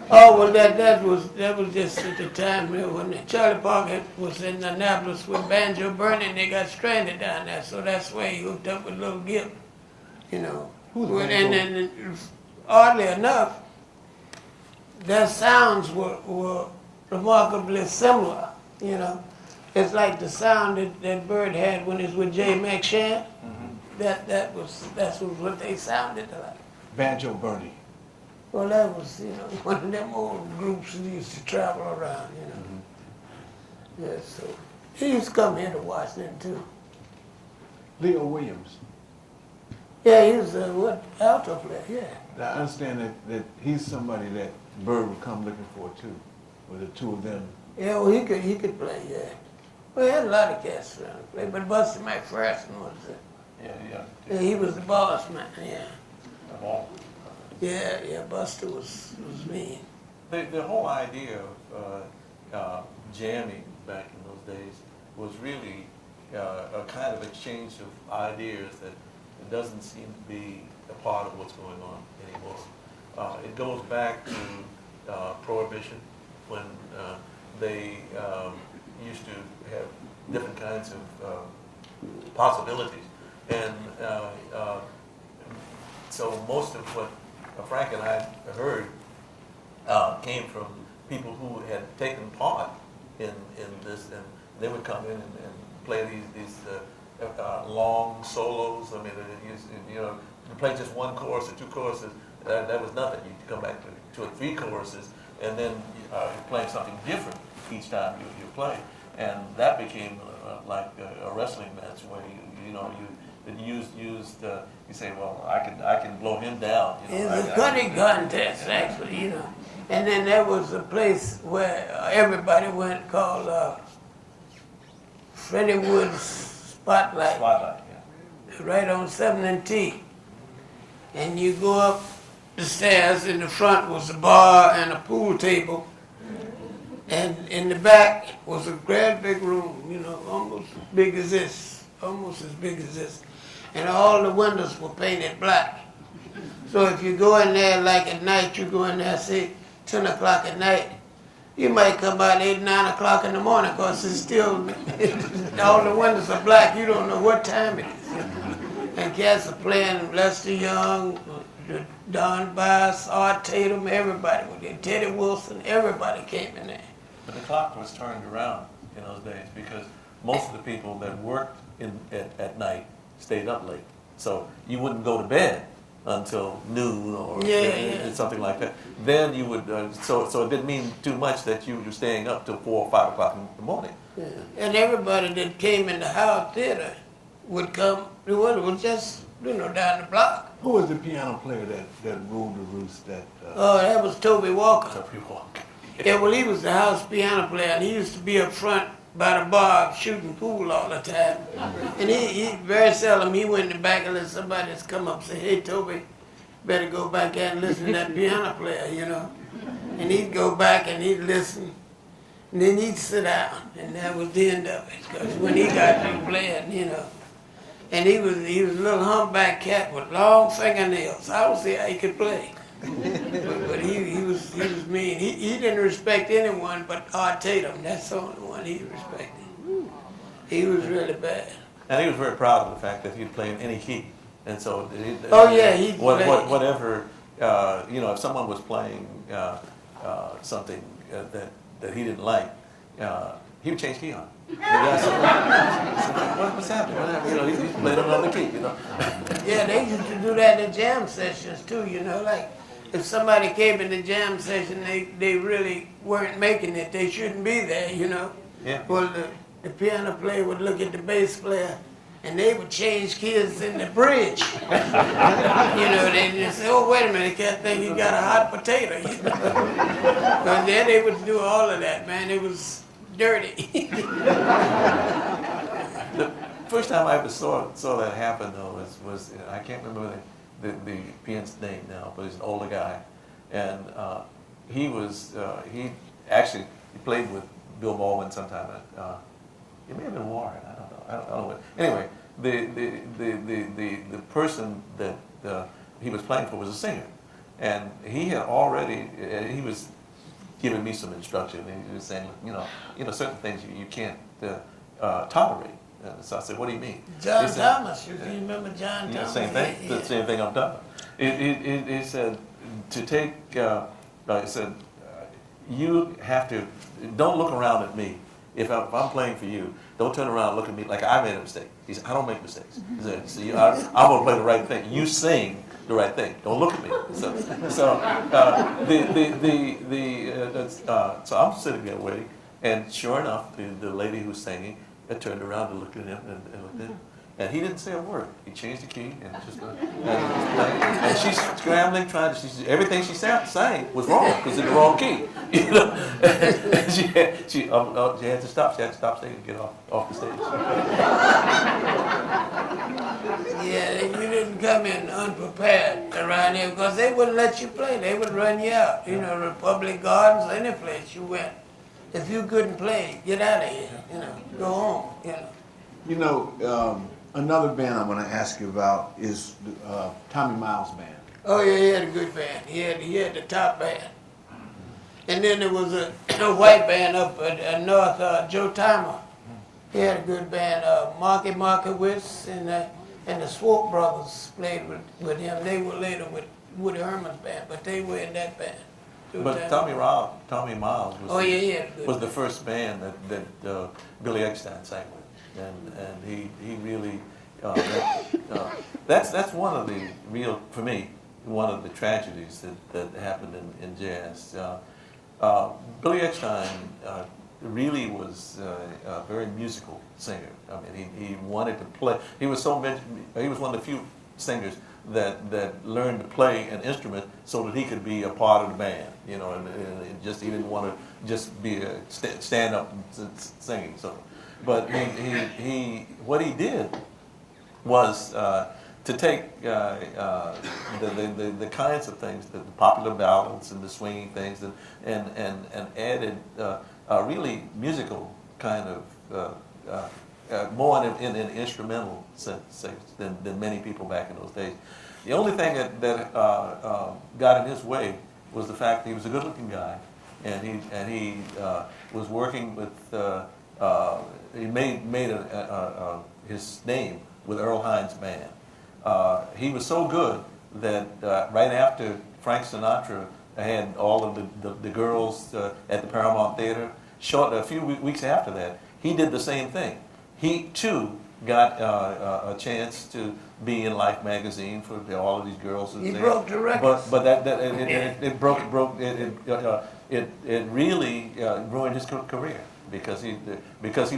Oh, well, that was just at the time when Charlie Parker was in Annapolis with Banjo Bernie, and they got stranded down there. So that's where he hooked up with Little Gib, you know. And oddly enough, their sounds were remarkably similar, you know. It's like the sound that Bird had when he was with Jay McShann. That's what they sounded like. Banjo Bernie. Well, that was, you know, one of them old groups that used to travel around, you know. Yeah, so he used to come here to Washington too. Leo Williams. Yeah, he was a alto player, yeah. Now, I understand that he's somebody that Bird would come looking for too, with the two of them. Yeah, well, he could play, yeah. Well, he had a lot of cats around to play, but Buster McPherson was yeah, he was the boss man, yeah. Yeah, Buster was mean. The whole idea of jamming back in those days was really a kind of exchange of ideas that it doesn't seem to be a part of what's going on anymore. It goes back to Prohibition, when they used to have different kinds of possibilities. And so most of what Frank and I heard came from people who had taken part in this, and they would come in and play these long solos. I mean, you know, to play just one chorus or two choruses, that was nothing. You come back to 2 or 3 choruses, and then you're playing something different each time you play, and that became like a wrestling match where you say, well, I can blow him down. You know, It was a cutting contest, actually, you know. And then there was a place where everybody went called Freddie Wood's Spotlight, Spotlight, yeah. right on 7 and T. And you go up the stairs, in the front was a bar and a pool table. And in the back was a great big room, you know, almost as big as this, almost as big as this. And all the windows were painted black. So if you go in there, like at night, you go in there, say 10 o'clock at night, you might come out 8, 9 o'clock in the morning, because it's still, all the windows are black, you don't know what time it is. And cats are playing Lester Young, Don Bass, Art Tatum, everybody, Teddy Wilson, everybody came in there. But the clock was turned around in those days because most of the people that worked at night stayed up late. So you wouldn't go to bed until noon or something like that. Then you would, so it didn't mean too much that you were staying up till 4 or 5 o'clock in the morning. Yeah. And everybody that came in the Howard Theater would come, it was just, you know, down the block. Who was the piano player that ruled the roost? Oh, that was Toby Walker. So people walk. Yeah, well, he was the house piano player, and he used to be up front by the bar shooting pool all the time. And he very seldom, he went in the back and let somebody just come up and say, hey, Toby, better go back there and listen to that piano player, you know. And he'd go back and he'd listen, and then he'd sit down, and that was the end of it. Because when he got through playing, you know, and he was a little humpback cat with long fingernails. I don't see how he could play. But he was mean. He didn't respect anyone but Art Tatum. That's the only one he respected. He was really bad. And he was very proud of the fact that he'd play in any key. And so, whatever, you know, if someone was playing something that he didn't like, he would change key on. What's happening? You know, he's playing another key, you know. Yeah, they used to do that in jam sessions too, you know, like if somebody came in the jam session, they really weren't making it, they shouldn't be there, you know. Yeah. Well, the piano player would look at the bass player and they would change keys in the bridge. You know, they just say, oh, wait a minute, I think you got a hot potato, you know. But then they would do all of that, man, it was dirty. The first time I ever saw that happen, though, was I can't remember the pianist's name now, but he's an older guy, and he played with Bill Baldwin sometime. It may have been Warren. I don't know what. Anyway, the person that he was playing for was a singer, and he was giving me some instruction. He was saying, you know, certain things you can't tolerate. So I said, what do you mean? John said, Thomas, you remember John Thomas? Same thing, the same thing I'm talking about. He said, to take, he said, you have to, don't look around at me. If I'm playing for you, don't turn around and look at me like I made a mistake. He said, I don't make mistakes. He said, so I'm going to play the right thing. You sing the right thing. Don't look at me. So I'm sitting there waiting, and sure enough, the lady who's singing turned around and looked at him and looked at him. And he didn't say a word. He changed the key and just playing. And she's scrambling, everything she sang was wrong because it's the wrong key. You know, and she had to stop. She had to stop singing and get off the stage. Yeah, you didn't come in unprepared around here because they wouldn't let you play. They would run you out. You know, Republic Gardens, any place you went. If you couldn't play, get out of here. You know, go home. You know. You know, another band I'm going to ask you about is Tommy Miles' band. Oh yeah, he had a good band. He had the top band. And then there was a white band up at north, Joe Timer. He had a good band. Marky Wess and the Swope Brothers played with him. They were later with Woody Herman's band, but they were in that band. But Tommy Miles was the first band that Billy Eckstine sang with. And he really, that's one of the real, for me, one of the tragedies that happened in jazz. Billy Eckstine really was a very musical singer. I mean, he wanted to play. He was one of the few singers that learned to play an instrument so that he could be a part of the band, you know, and just he didn't want to just be stand up and singing. So, but he what he did was to take the kinds of things, the popular ballads and the swinging things, and added a really musical kind of more in an instrumental sense than many people back in those days. The only thing that got in his way was the fact that he was a good-looking guy, and he was working with he made his name with Earl Hines' band. He was so good that right after Frank Sinatra had all of the girls at the Paramount Theater, a few weeks after that, he did the same thing. He too got a chance to be in Life magazine for all of these girls. He broke the records. But it broke it really ruined his career because he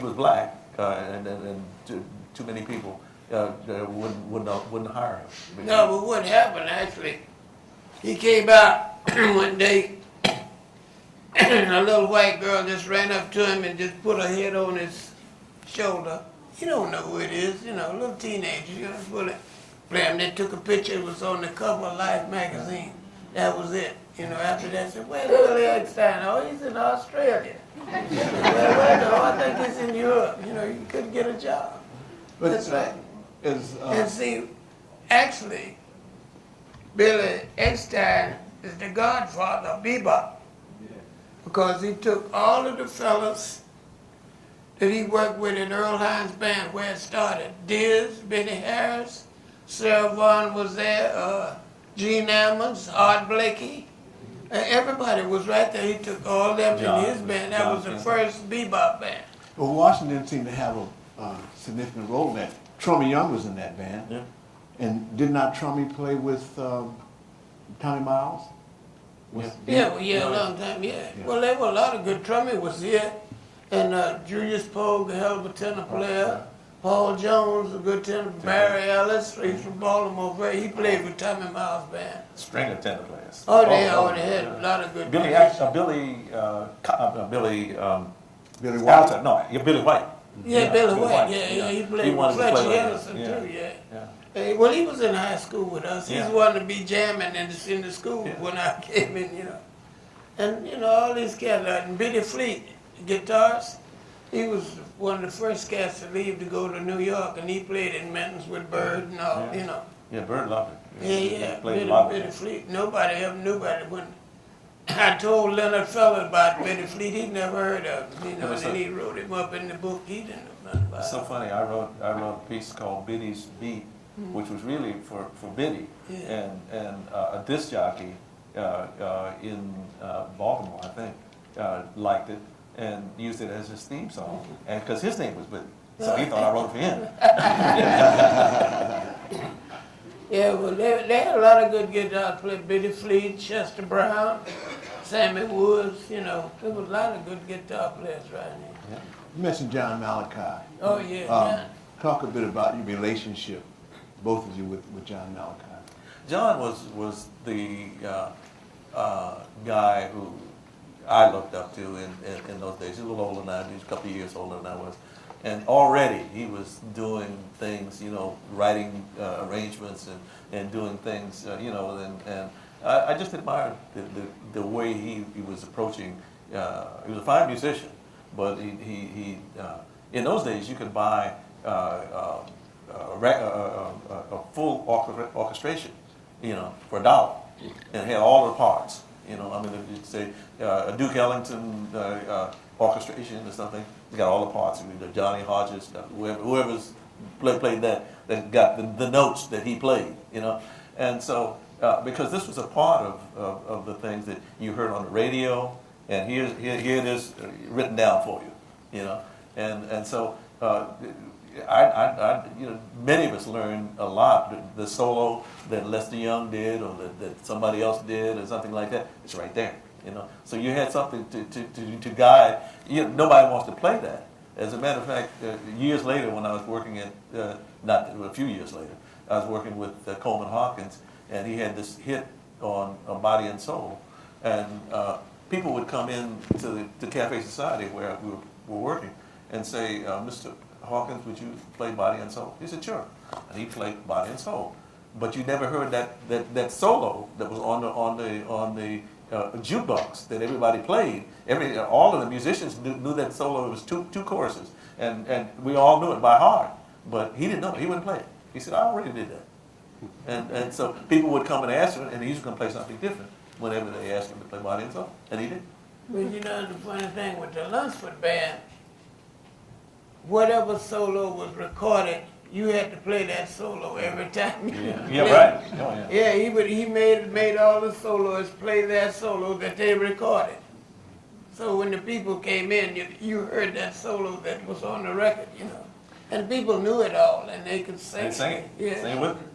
was black and too many people wouldn't hire him. No, but what happened actually, he came out one day, and a little white girl just ran up to him and just put her head on his shoulder. You don't know who it is, you know, a little teenager, you know, put it. Blam, they took a picture, it was on the cover of Life magazine. That was it. You know, after that, I said, where's Billy Eckstein? Oh, he's in Australia. Well, no, I think he's in Europe. You know, you couldn't get a job. But That's right. And is see, actually, Billy Eckstein is the godfather of bebop. Because he took all of the fellas that he worked with in Earl Hines' band where it started. Diz, Benny Harris, Sarah Vaughan was there, Gene Ammons, Art Blakey. Everybody was right there. He took all them in his band. That was the first bebop band. well, Washington seemed to have a significant role in that. Trummy Young was in that band. Yeah. And did not Trummy play with Tommy Miles? Yeah, a long time, yeah. Well, there were a lot of good. Trummy was here. And Julius Pogue, a hell of a tenor player. Paul Jones, a good tenor. Barry Ellis, he's from Baltimore. He played with Tommy Miles' band. String of tenor players. Oh, they already had a lot of good Billy players. Billy White. Alton, no, you're Billy White. Yeah, Billy White. Yeah, he played with wanted to play Fletcher like Henderson that. too. Yeah. Yeah. Hey, well, he was in high school with us. He's Yeah. wanted to be jamming in the school when I came in, you know. And you know all these cats, and Billy Fleet, the guitarist. He was one of the first cats to leave to go to New York, and he played in Menton's with Bird and all, you know. Yeah, Bird loved it. Yeah, He played a lot Billy with it. Fleet. Nobody ever knew about it. When I told Leonard Feller about Billy Fleet, he'd never heard of him, you know, and then he wrote him up in the book. He didn't know nothing about It's so it. funny. I wrote a piece called Biddy's Beat, which was really for Biddy, Yeah. and a disc jockey in Baltimore, I think, liked it and used it as his theme song, and because his name was Biddy, so he thought I wrote it for him. Yeah, well, they had a lot of good guitar players. Billy Fleet, Chester Brown, Sammy Woods, you know. There was a lot of good guitar players right here. You mentioned John Malachi. Oh, yeah, John. Talk a bit about your relationship, both of you, with John Malachi. John was the guy who I looked up to in those days. He was a little older than I was. He was a couple of years older than I was. And already he was doing things, you know, writing arrangements and doing things, you know, and I just admired the way he was approaching. He was a fine musician, but he in those days you could buy a full orchestration, you know, for $1, and it had all the parts. You know, I mean, if you say a Duke Ellington orchestration or something, it's got all the parts. The Johnny Hodges, whoever's played that got the notes that he played. You know, and so because this was a part of the things that you heard on the radio, and here it is written down for you. You know, and so. You know, many of us learned a lot. The solo that Lester Young did, or that somebody else did, or something like that, it's right there. You know, so you had something to guide. You know, nobody wants to play that. As a matter of fact, years later, when I was working at not a few years later, I was working with Coleman Hawkins, and he had this hit on Body and Soul, and people would come in to the Cafe Society where we were working and say, Mr. Hawkins, would you play Body and Soul? He said, sure. And he played Body and Soul. But you never heard that solo that was on the jukebox that everybody played. All of the musicians knew that solo. It was two choruses, and we all knew it by heart. But he didn't know it. He wouldn't play it. He said, I already did that. And so people would come and ask him, and he was going to play something different whenever they asked him to play Body and Soul, and he did. Well, you know, the funny thing with the Lunsford band, whatever solo was recorded, you had to play that solo every time. Yeah, right. Oh, yeah. Yeah, he made all the soloists play that solo that they recorded. So when the people came in, you heard that solo that was on the record, you know. And people knew it all, and they could sing. They sang it. Yeah. Sing with it.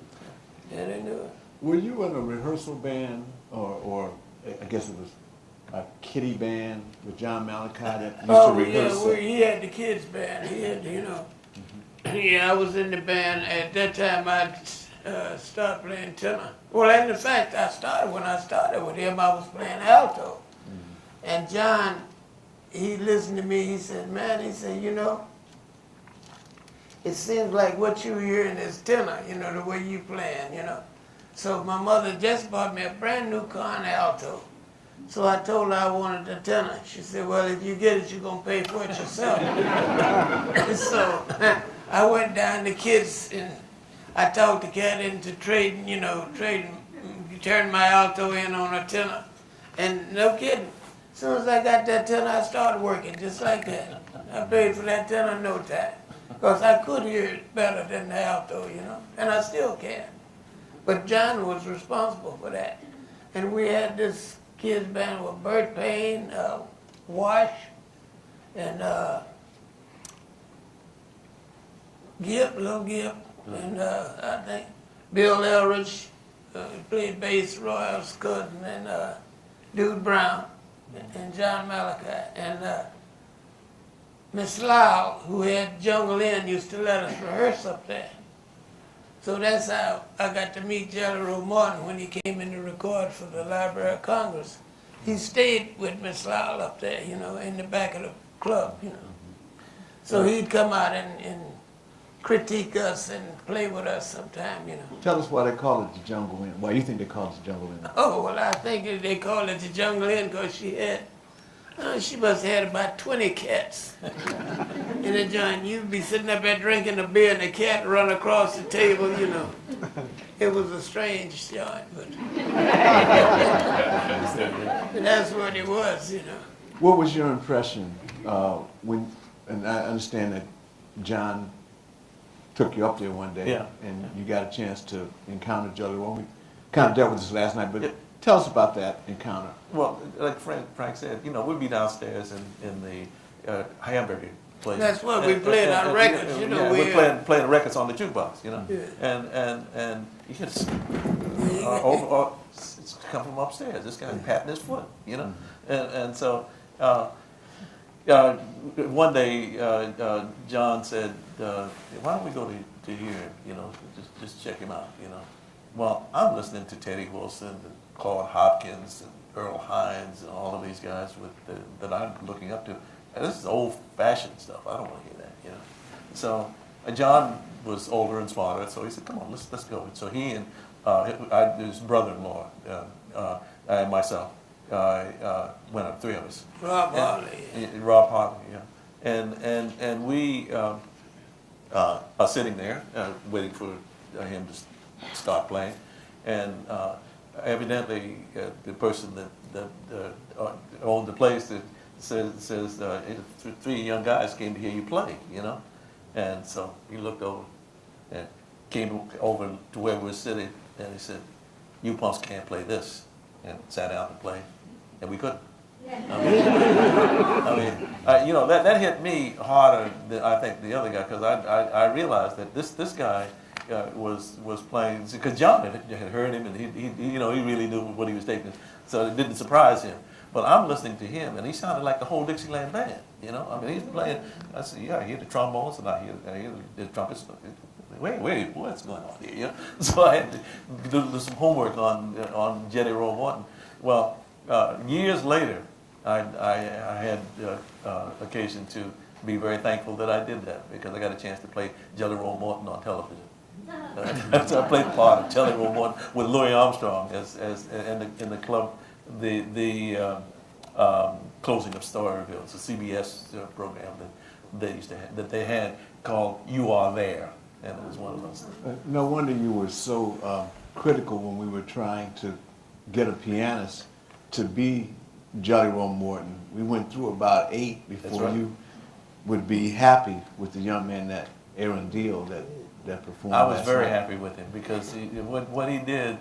Yeah, they knew it. Were you in a rehearsal band, or I guess it was a kiddie band with John Malachi that used to rehearse? Yeah, he had the kids band. He had, you know. Yeah, I was in the band. At that time, I started playing tenor. Well, in fact, when I started with him, I was playing alto. And John, he listened to me. He said, man, he said, you know, it seems like what you hearing is tenor, you know, the way you playing, you know. So my mother just bought me a brand new Con Alto. So I told her I wanted a tenor. She said, well, if you get it, you're going to pay for it yourself. So I went down to Kids, and I talked the cat into trading, turned my alto in on a tenor. And no kidding, as soon as I got that tenor, I started working just like that. I paid for that tenor in no time. Because I could hear it better than the alto, you know, and I still can. But John was responsible for that. And we had this kids band with Bert Payne, Wash, and Lil Gibb, and I think Bill Elridge played bass, Roy Scudden, and Dude Brown, and John Malachi. And Miss Lyle, who had Jungle Inn, used to let us rehearse up there. So that's how I got to meet Jelly Roll Martin when he came in to record for the Library of Congress. He stayed with Miss Lyle up there, you know, in the back of the club, you know. So he'd come out and critique us and play with us sometime, you know. Tell us why they call it the Jungle Inn. Why you think they call it the Jungle Inn? Oh, well, I think they called it the Jungle Inn because she must have had about 20 cats in the joint. You'd be sitting up there drinking a beer and the cat run across the table, you know. It was a strange joint, but that's what it was, you know. What was your impression when, and I understand that John took you up there one day, Yeah. and you got a chance to encounter Jelly Roll. We kind of dealt with this last night, but tell us about that encounter. Well, like Frank said, you know, we'd be downstairs in the hamburger place. That's what we played our records, you know. We're playing records on the jukebox, you know. Yeah. And you hear it's come from upstairs. This guy's patting his foot, you know. And so one day John said, why don't we go to here, you know, just check him out, you know. Well, I'm listening to Teddy Wilson and Claude Hopkins and Earl Hines and all of these guys that I'm looking up to. And this is old-fashioned stuff. I don't want to hear that, you know. So John was older and smarter, so he said, "Come on, let's go." And so he and his brother-in-law and myself went up, three of us. Rob Harley. Rob Harley, yeah. And we are sitting there waiting for him to start playing, and evidently the person that owned the place that says three young guys came to hear you play, you know, and so he looked over and came over to where we were sitting, and he said, "You punks can't play this," and sat down and played, and we couldn't. I mean, you know, that hit me harder than I think the other guy, because I realized that this guy was playing, because John had heard him, and he really knew what he was taking, so it didn't surprise him. But I'm listening to him, and he sounded like the whole Dixieland band, you know. I mean, he's playing. I said, "Yeah, I hear the trombones, and I hear the trumpets. wait, what's going on here? You know? So I had to do some homework on Jelly Roll Morton. Well, years later, I had occasion to be very thankful that I did that because I got a chance to play Jelly Roll Morton on television. So I played the part of Jelly Roll Morton with Louis Armstrong as in the club, the closing of Storyville. It's a CBS program that they had called You Are There, and it was one of those. No wonder you were so critical when we were trying to get a pianist to be Jelly Roll Morton. We went through about 8 before right. you would be happy with the young man, that Aaron Deal, that performed. I was last very night. happy with him because what he did.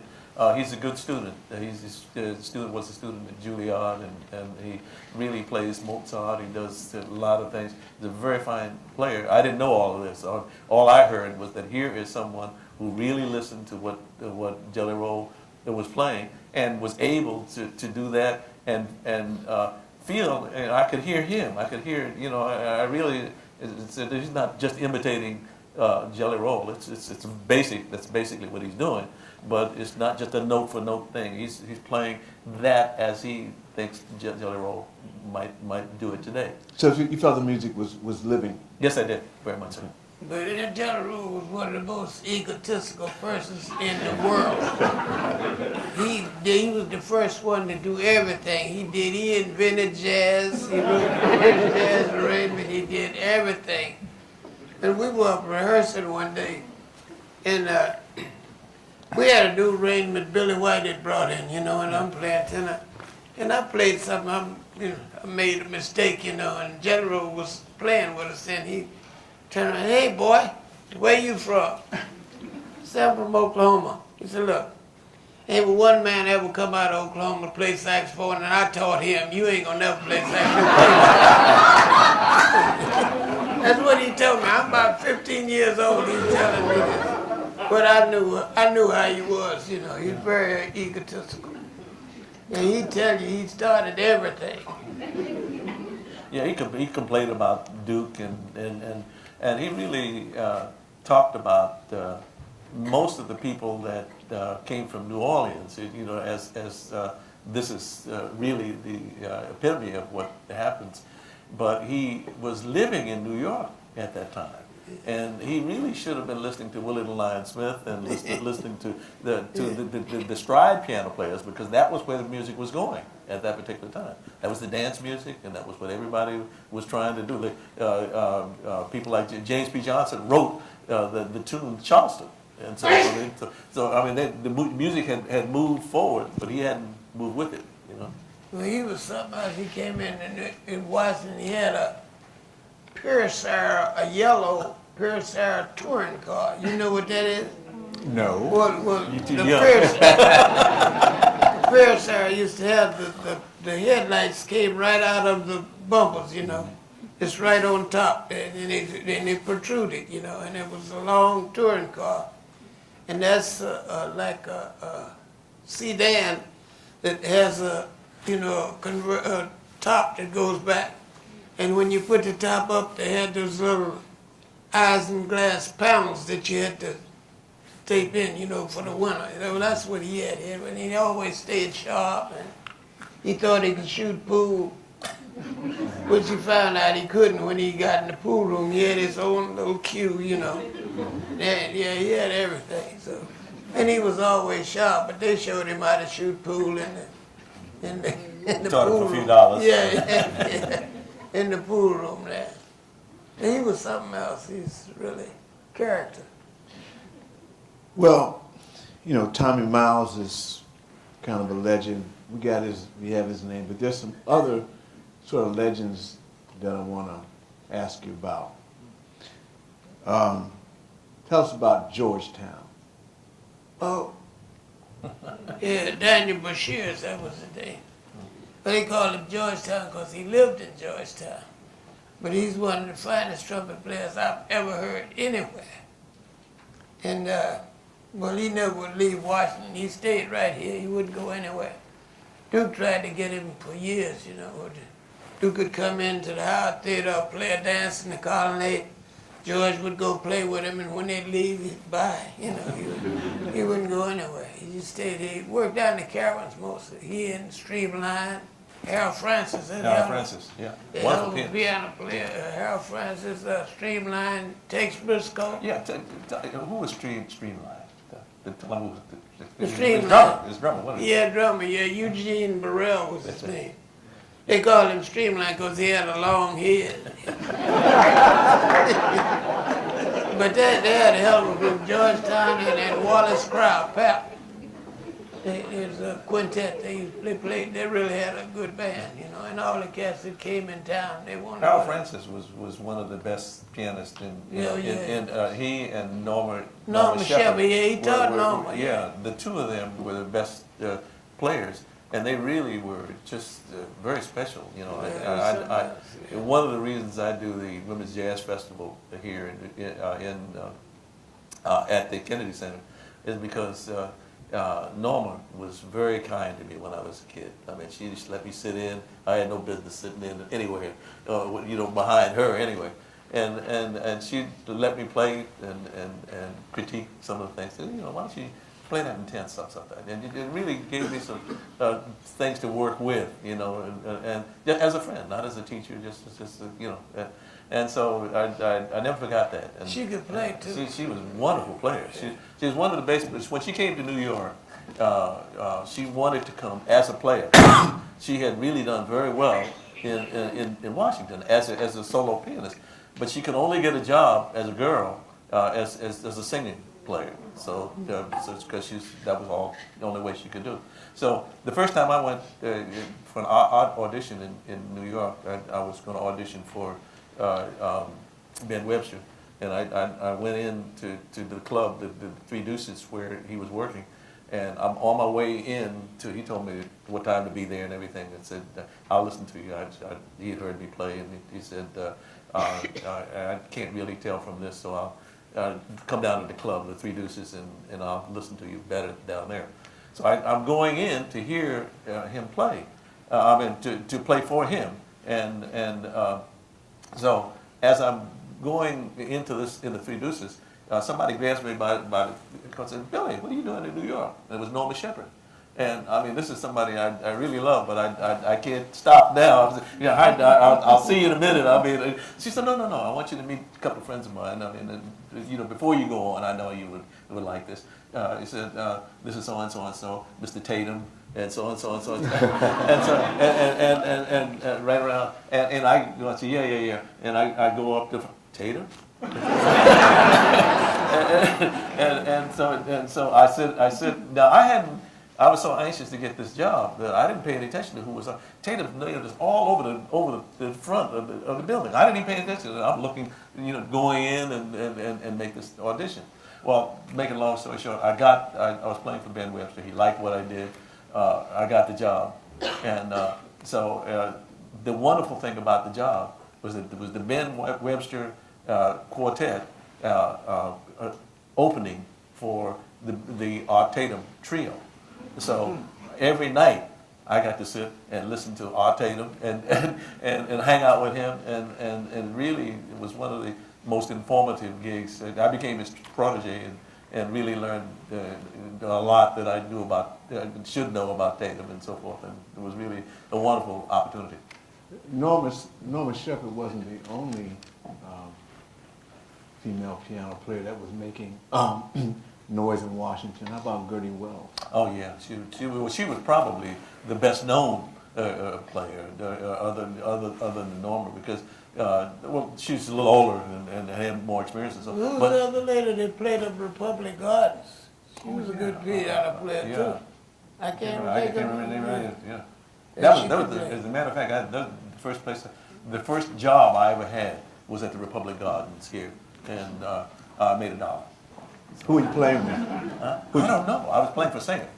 He's a good student. Was a student at Juilliard, and he really plays Mozart. He does a lot of things. He's a very fine player. I didn't know all of this. All I heard was that here is someone who really listened to what Jelly Roll was playing and was able to do that and feel. And I could hear him. I could hear. I really. He's not just imitating Jelly Roll. It's basic. That's basically what he's doing. But it's not just a note for note thing. He's playing that as he thinks Jelly Roll might do it today. So you felt the music was living? Yes, I did, very much so. But Jelly Roll was one of the most egotistical persons in the world. He was the first one to do everything. He invented jazz. He wrote jazz arrangement. He did everything. And we were up rehearsing one day, and we had a new arrangement Billy White had brought in, and I'm playing tenor. And I played something, I made a mistake, and Jelly Roll was playing with us, and he turned around, "Hey boy, where you from?" I said, "I'm from Oklahoma." He said, "Look, ain't but one man ever come out of Oklahoma to play saxophone, and I taught him, you ain't gonna never play saxophone." That's what he told me. I'm about 15 years old, he's telling me this. But I knew how he was, He's very egotistical. And he tell you he started everything. Yeah, he complained about Duke and he really talked about most of the people that came from New Orleans. As this is really the epitome of what happens. But he was living in New York at that time. And he really should have been listening to Willie the Lion Smith and listening to the stride piano players, because that was where the music was going at that particular time. That was the dance music, and that was what everybody was trying to do. People like James P. Johnson wrote the tune Charleston, and the music had moved forward, but he hadn't moved with it. Well, he was something else. He came in Washington. He had a yellow Pierce touring car. You know what that is? No. Well, You too the young. Pierce used to have the headlights came right out of the bumpers, It's right on top, and they protruded, and it was a long touring car. And that's like a sedan that has a top that goes back. And when you put the top up, they had those little isinglass panels that you had to tape in, for the winter. That's what he had here. And he always stayed sharp, and he thought he could shoot pool, which he found out he couldn't when he got in the pool room. He had his own little cue, Yeah, he had everything. So, and he was always sharp, but they showed him how to shoot pool in the Taught him pool for a few room. dollars. Yeah. In the pool room there. And he was something else. He's really character. Well, Tommy Miles is kind of a legend. We have his name, but there's some other sort of legends that I want to ask you about. Tell us about Georgetown. Oh, yeah, Daniel Bashir, that was the name. But they called him Georgetown because he lived in Georgetown. But he's one of the finest trumpet players I've ever heard anywhere. And, he never would leave Washington. He stayed right here. He wouldn't go anywhere. Duke tried to get him for years, Duke could come into the Howard Theater, play a dance in the Colonnade, George would go play with him, and when they'd leave, he'd buy. You know, he wouldn't go anywhere. He just stayed here. He worked down in the caravans mostly. He and Streamline, Harold Francis. Harold Francis, yeah. The Wonderful hell of a piano player. Harold Francis, Streamline, Tex Briscoe. Yeah, who was Streamline? The one who was The his Streamline. drummer. His drummer, what is it? Yeah, drummer, yeah. Eugene Burrell was his name. They called him Streamline because he had a long head. But they had a hell of a group. Georgetown and Wallace Crowd, Pap. There's a quintet. They played. They really had a good band, you know. And all the cats that came in town, they wanted. Harold Francis was one of the best pianists he and Norma Shepherd. Yeah, he taught Norma. Yeah, the two of them were the best players, and they really were just very special. You know, one of the reasons I do the Women's Jazz Festival here at the Kennedy Center is because Norma was very kind to me when I was a kid. I mean, she just let me sit in. I had no business sitting in anywhere, behind her anyway. And she let me play and critique some of the things. Why don't you play that in 10 stuff like that? And it really gave me some things to work with, and as a friend, not as a teacher, and so I never forgot that. And she could play too. She was a wonderful player. She was one of the bass. When she came to New York, she wanted to come as a player. She had really done very well in Washington as a solo pianist, but she could only get a job as a girl as a singing player. So because that was all the only way she could do it. So the first time I went for an audition in New York, I was going to audition for Ben Webster, and I went in to the club, the Three Deuces, where he was working, and I'm on my way in he told me what time to be there and everything, and said, I'll listen to you. He had heard me play, and he said, I can't really tell from this, so I'll come down to the club, the Three Deuces, and I'll listen to you better down there. So I'm going in to hear him play, to play for him, and so as I'm going into the Three Deuces, somebody grabs me by the and said, Billy, what are you doing in New York? And it was Norma Shepherd. And I mean, this is somebody I really love, but I can't stop now. I'll see you in a minute. She said, no, I want you to meet a couple of friends of mine. Before you go on, I know you would like this. He said, this is so and so and so, Mr. Tatum, and so and so and so and so, and right around, and I say, yeah, and I go up to Tatum. and so I said now I was so anxious to get this job that I didn't pay any attention to who was on. Tatum was all over the front of the building. I didn't even pay attention. I'm looking, going in and make this audition. Well, making a long story short, I was playing for Ben Webster. He liked what I did. I got the job, and so the wonderful thing about the job was that there was the Ben Webster quartet opening for the Art Tatum trio. So every night I got to sit and listen to Art Tatum and hang out with him, and really it was one of the most informative gigs. I became his protege and really learned a lot that I should know about Tatum and so forth, and it was really a wonderful opportunity. Norma Shepherd wasn't the only female piano player that was making noise in Washington. How about Gertie Wells? Oh yeah, she was probably the best known player other than Norma, because she's a little older and had more experience and so. Who was the other lady that played at Republic Gardens? She was a good piano player too. I can't remember the name right. Yeah. That was as a matter of fact, that was the first job I ever had was at the Republic Gardens here, and I made $1. Who were you playing with? I don't know. I was playing for singer.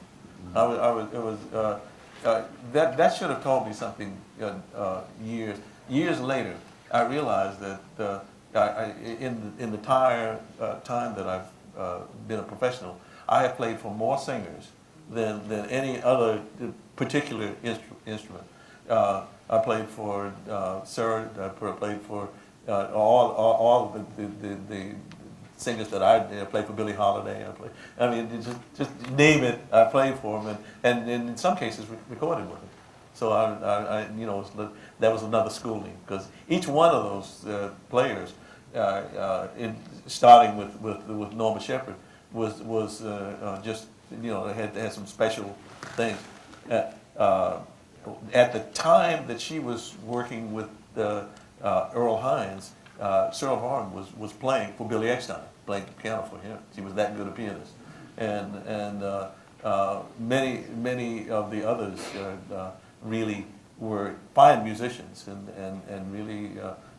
That should have told me something years later. I realized that in the entire time that I've been a professional, I have played for more singers than any other particular instrument. I played for Sarah. I played for all the singers that I played for Billie Holiday. I mean, just name it, I played for them, and in some cases recorded with them. So that was another schooling, because each one of those players, starting with Norma Shepherd, was just had some special things. At the time that she was working with Earl Hines, Cyril Vaughan was playing for Billy Eckstein, playing piano for him. She was that good a pianist, and many of the others really were fine musicians and really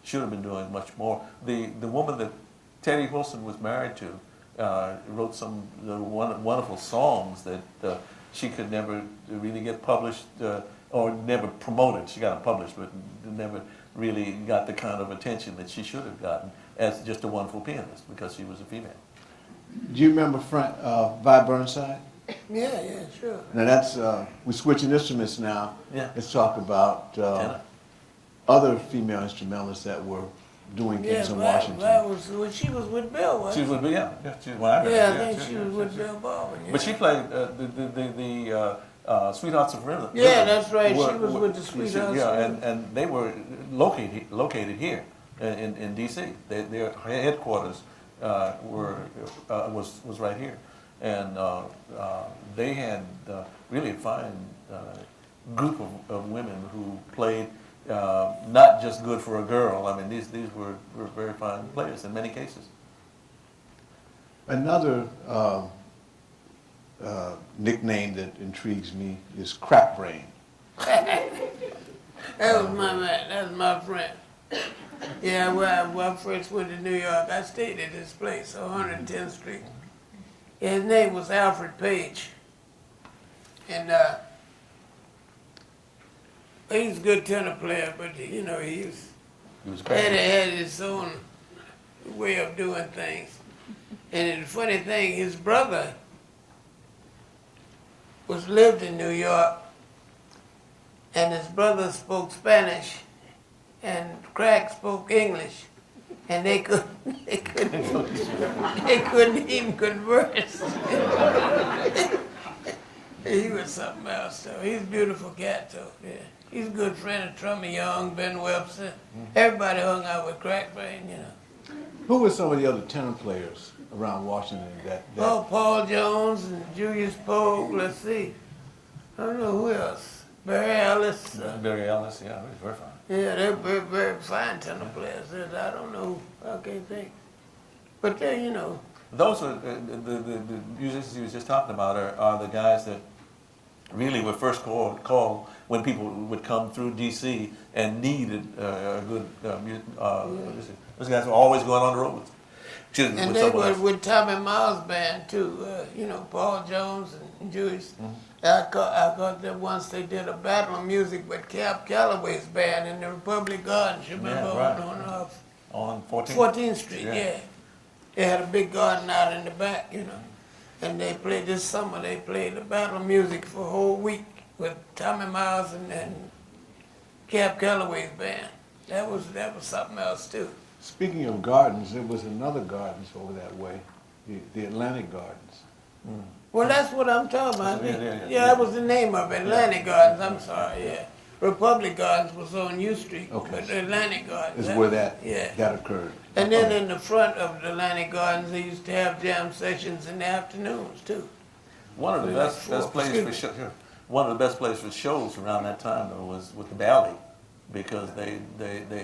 should have been doing much more. The woman that Teddy Wilson was married to wrote some wonderful songs that she could never really get published or never promoted. She got them published, but never really got the kind of attention that she should have gotten as just a wonderful pianist, because she was a female. Do you remember Vi Burnside? Yeah, sure. Now that's, we're switching instruments now. Yeah. Let's talk about other female instrumentalists that were doing things in Washington. That was when she was with Bill, wasn't She was with, yeah, she was, when I heard Yeah, her, I think she was with Bill Baldwin. Yeah. But she played the Sweethearts of Rhythm. Yeah, that's right. She was with the Sweethearts. Yeah, and they were located here in D.C. Their headquarters was right here, and they had really a fine group of women who played. Not just good for a girl. I mean, these were very fine players in many cases. Another nickname that intrigues me is Crack Brain. That was my man. That was my friend. Yeah, when I first went to New York, I stayed at this place, 110th Street. Yeah, his name was Alfred Page, and he was a good tenor player, but he was had his own way of doing things. And the funny thing, his brother lived in New York, and his brother spoke Spanish, and Crack spoke English, and they couldn't even converse. He was something else, though. He's a beautiful cat, though. Yeah. He's a good friend of Trummy Young, Ben Webster. Everybody hung out with Crack Brain, Who were some of the other tenor players around Washington that Oh, Paul Jones and Julius Pogue. Let's see. I don't know who else. Barry Ellis. Barry Ellis, yeah, he was very fine. Yeah, they're very, very fine tenor players. I don't know. I can't think. But they, Those are the musicians he was just talking about are the guys that really were first called when people would come through D.C. and needed a good those guys were always going on the road and they were with Tommy Miles' band too. Paul Jones and Julius. Mm-hmm. I caught that once they did a battle of music with Cap Calloway's band in the Republic Gardens. You remember on 14th Street? Yeah. They had a big garden out in the back, And they played this summer. They played the battle of music for a whole week with Tommy Miles and Cap Calloway's band. That was something else too. Speaking of gardens, there was another gardens over that way, the Atlantic Gardens. Mm. Well, that's what I'm talking about. Yeah, that was the name of it, Atlantic Gardens. I'm sorry, yeah. Republic Gardens was on U Street, but the Atlantic Gardens is where that occurred. And then in the front of the Atlantic Gardens, they used to have jam sessions in the afternoons too. One of the best places for one of the best places for shows around that time though was with the Ballet, because they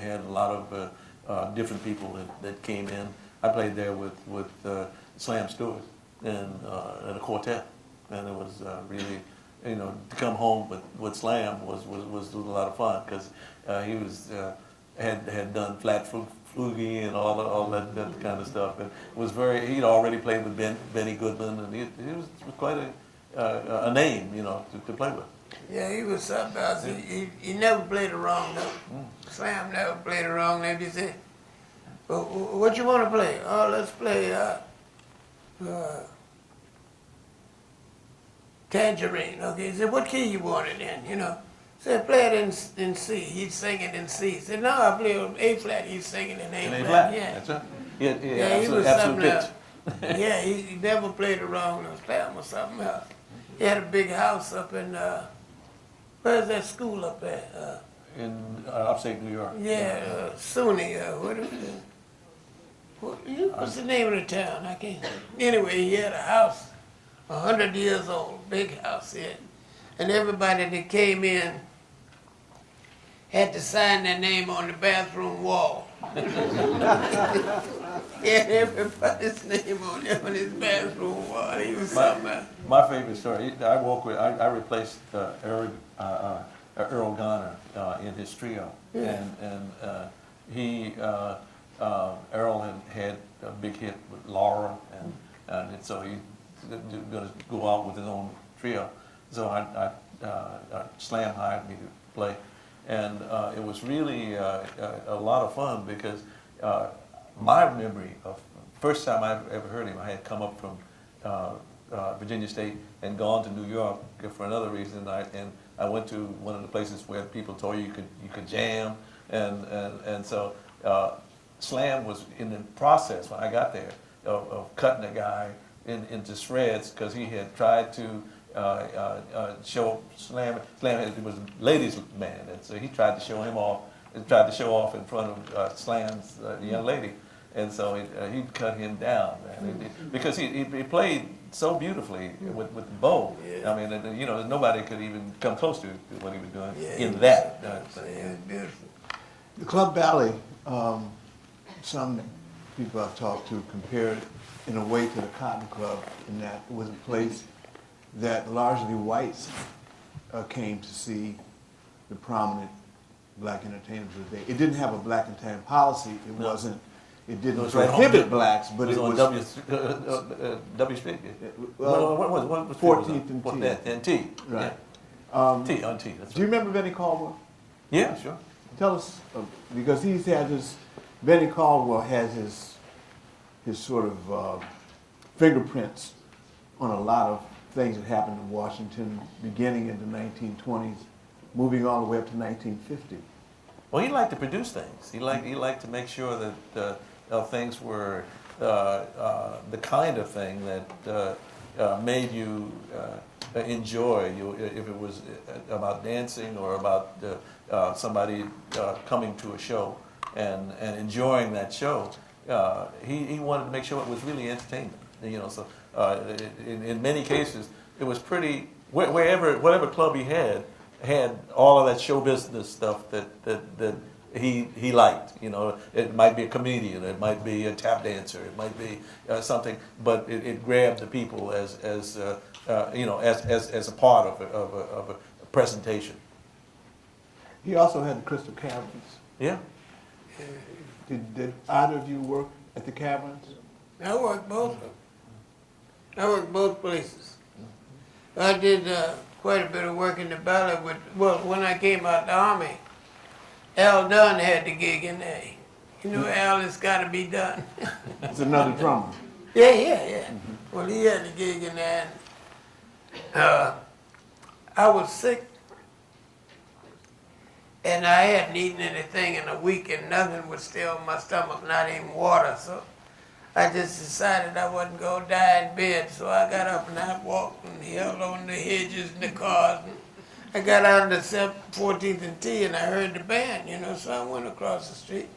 had a lot of different people that came in. I played there with Slam Stewart and a quartet, and it was really, to come home with Slam was a lot of fun, because he was had done Flat Flugie and all that kind of stuff, and he'd already played with Benny Goodman, and he was quite a name, to play with. Yeah, he was something else. He never played a wrong note. Slam never played a wrong note. He said, well, what you want to play? Oh, let's play Tangerine. Okay, he said, what key you want it in, Said, play it in C. He'd sing it in C. Said, no, I play it in A flat. He'd sing it in A And flat. A flat, Yeah. that's right. Yeah, he absolute, was absolute something pitch. else. Yeah, he never played it wrong on slam or something else. He had a big house up in, where's that school up there? In upstate New York. SUNY, what's the name of the town? I can't. Anyway, he had a house, 100 years old, big house here. And everybody that came in had to sign their name on the bathroom wall. He had everybody's name on his bathroom wall. He was something else. My favorite story, I replaced Earl Garner in his trio. Yeah. And Earl had a big hit with Laura, and so he was going to go out with his own trio. So Slam hired me to play. And it was really a lot of fun because my memory of first time I ever heard him, I had come up from Virginia State and gone to New York for another reason. And I went to one of the places where people told you could jam, and so Slam was in the process when I got there of cutting a guy into shreds because he had tried to show Slam was a ladies' man, and so he tried to show him off. Tried to show off in front of Slam's young lady, and so he cut him down, man, because he played so beautifully with the bow. Yeah. I mean, you know, nobody could even come close to what he was doing Yeah, in that. It was beautiful. The Club Ballet, some people I've talked to compared it in a way to the Cotton Club in that it was a place that largely whites came to see the prominent black entertainers of the day. It didn't have a black entertainment policy. It No. wasn't. It didn't was right prohibit on- blacks, but it was. W Street. Well, What 14th and T. And T. Right. Yeah. T on T. That's Do you right. remember Benny Caldwell? Yeah, sure. Tell us, because he's had his. Benny Caldwell has his sort of fingerprints on a lot of things that happened in Washington, beginning in the 1920s, moving all the way up to 1950. Well, he liked to produce things. He liked to make sure that things were the kind of thing that made you enjoy. If it was about dancing or about somebody coming to a show and enjoying that show, he wanted to make sure it was really entertainment. You know, so in many cases it was pretty. Whatever club he had all of that show business stuff that he liked. You know, it might be a comedian, it might be a tap dancer, it might be something, but it grabbed the people as you know, as a part of a presentation. He also had the Crystal Caverns. Yeah. Did either of you work at the Caverns? I worked both of them. I worked both places. I did quite a bit of work in the ballet with, well, when I came out of the Army, Al Dunn had the gig in there. You know, Al, it's got to be done. It's another drummer. Yeah. Well, he had the gig in there. And, I was sick, and I hadn't eaten anything in a week, and nothing was still in my stomach, not even water. So I just decided I wasn't going to die in bed. So I got up and I walked and held on the hedges and the cars. And I got out on the 14th and T, and I heard the band, you know, so I went across the street.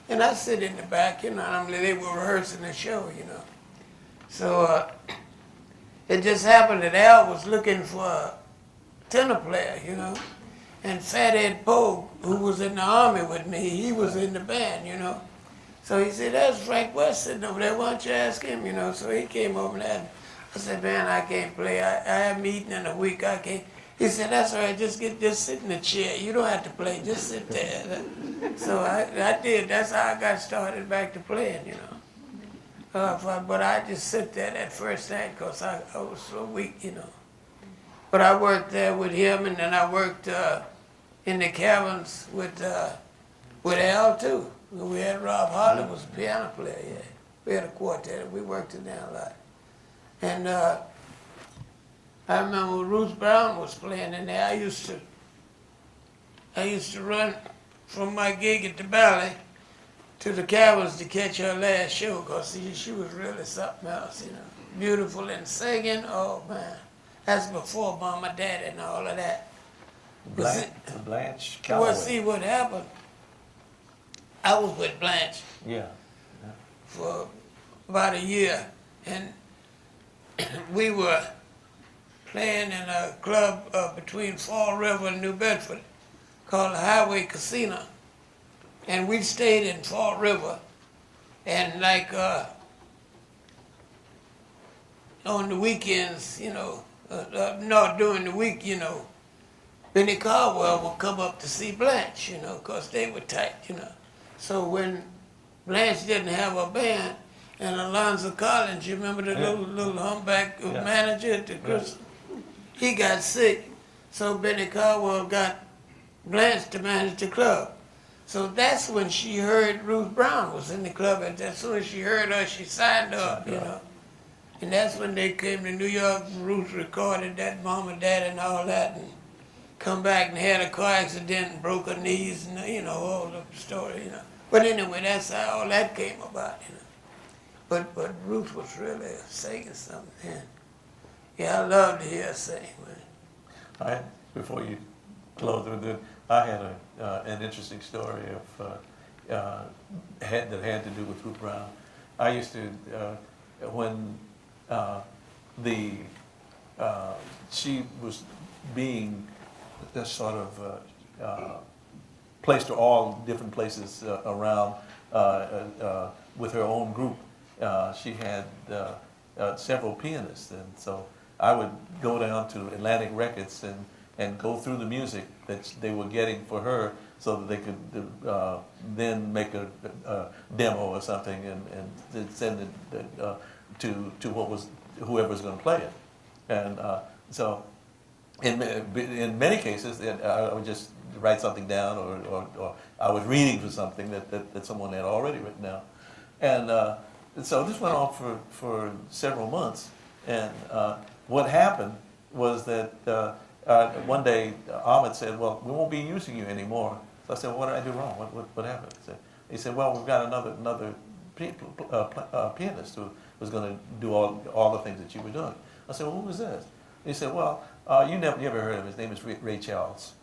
And I sit in the back, you know, and they were rehearsing the show, you know. So it just happened that Al was looking for a tenor player, you know. And Fathead Poe, who was in the Army with me, he was in the band, you know. So he said, "That's Frank Wess sitting over there, why don't you ask him," you know. So he came over there. I said, "Man, I can't play. I haven't eaten in a week, I can't." He said, "That's all right, just sit in the chair. You don't have to play, just sit there." So I did. That's how I got started back to playing, you know. But I just sit there that first night because I was so weak, you know. But I worked there with him, and then I worked in the caverns with Al too. We had Rob Harley was a piano player, yeah. We had a quartet, we worked in there a lot. And I remember when Ruth Brown was playing in there, I used to I used to run from my gig at the Valley to the Caverns to catch her last show, because she was really something else, you know. Beautiful and singing, oh man. That's before Mama, Daddy, and all of that. Blanche Well, Calloway. see what happened. I was with Blanche Yeah. for about a year, and we were playing in a club between Fall River and New Bedford called the Highway Casino. And we stayed in Fall River, and like on the weekends, you know, no, during the week, you know, Benny Caldwell would come up to see Blanche, you know, 'cause they were tight, you know. So when Blanche didn't have a band, and Alonzo Collins, you remember the little humpback manager at the Crystal? He got sick, so Benny Caldwell got Blanche to manage the club. So that's when she heard Ruth Brown was in the club, and as soon as she heard her, she signed up, you know. And that's when they came to New York, and Ruth recorded that Mama, Daddy, and all that, and come back and had a car accident and broke her knees, and you know, all the story, you know. But anyway, that's how all that came about, you know. But Ruth was really singing something then. Yeah, I love to hear her sing, man. Before you close with it, I had an interesting story that had to do with Ruth Brown. I used to when she was being just sort of placed to all different places around with her own group. She had several pianists, and so I would go down to Atlantic Records and go through the music that they were getting for her, so that they could then make a demo or something and send it to whoever was going to play it. And so in many cases, I would just write something down, or I was reading for something that someone had already written down. And so this went on for several months. And what happened was that one day Ahmed said, "Well, we won't be using you anymore." So I said, "Well, what did I do wrong? What happened?" He said, "Well, we've got another pianist who was going to do all the things that you were doing." I said, "Well, who was this?" He said, "Well, you never heard of him. His name is Ray Charles."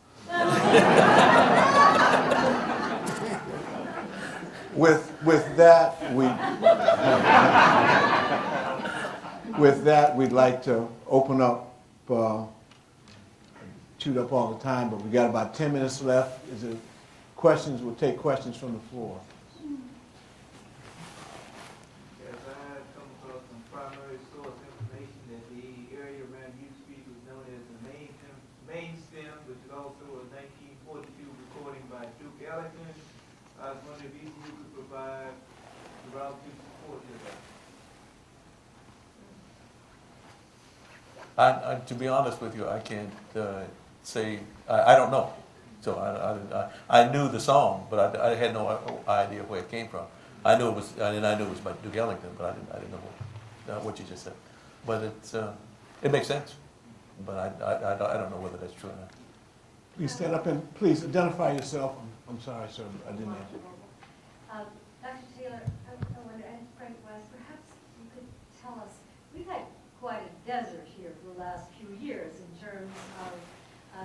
With that, we'd like to open up, chewed up all the time, but we got about 10 minutes left. Is there questions? We'll take questions from the floor. Yes, I had come across some primary source information that the area around U Street was known as the main stem, which is also a 1942 recording by Duke Ellington. I was wondering if either you could provide the route to support that. To be honest with you, I can't say, I don't know. So I knew the song, but I had no idea where it came from. I knew it was by Duke Ellington, but I didn't know what you just said. But it makes sense. But I don't know whether that's true or not. Please stand up and please identify yourself. I'm sorry, sir, I didn't answer. Dr. Taylor, I wonder, and Frank Wess, perhaps you could tell us, we've had quite a desert here for the last few years in terms of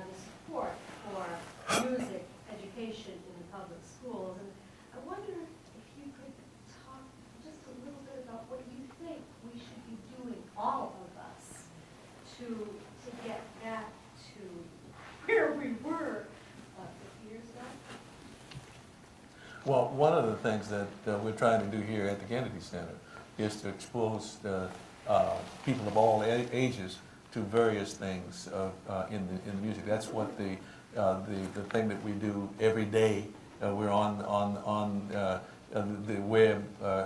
the support for music education in the public schools. And I wonder if you could talk just a little bit about what you think we should be doing, all of us, to get back to where we were 50 years ago. Well, one of the things that we're trying to do here at the Kennedy Center is to expose people of all ages to various things in the music. That's what the thing that we do every day. We're on the web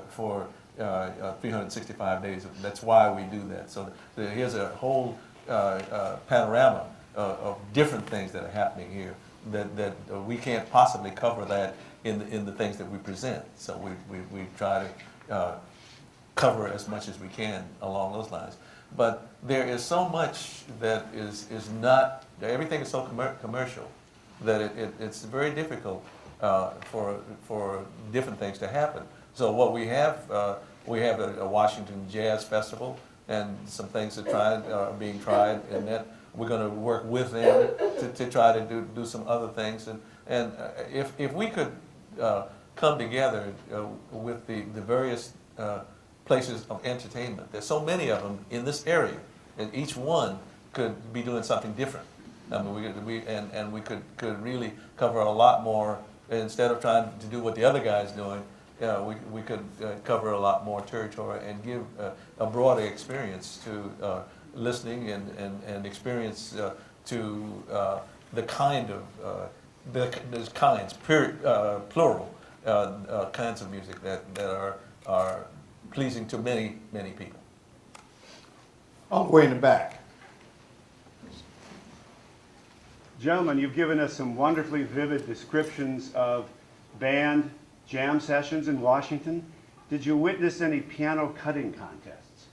for 365 days. That's why we do that. So here's a whole panorama of different things that are happening here that we can't possibly cover that in the things that we present. So we try to cover as much as we can along those lines. But there is so much that is not, everything is so commercial that it's very difficult for different things to happen. So what we have a Washington Jazz Festival, and some things that are being tried, and that we're going to work with them to try to do some other things. And if we could come together with the various places of entertainment, there's so many of them in this area, and each one could be doing something different. I mean, we could really cover a lot more instead of trying to do what the other guy's doing. We could cover a lot more territory and give a broader experience to listening and experience to the kind of there's kinds, plural kinds of music that are pleasing to many people. All the way in the back. Gentlemen, you've given us some wonderfully vivid descriptions of band jam sessions in Washington. Did you witness any piano cutting contests?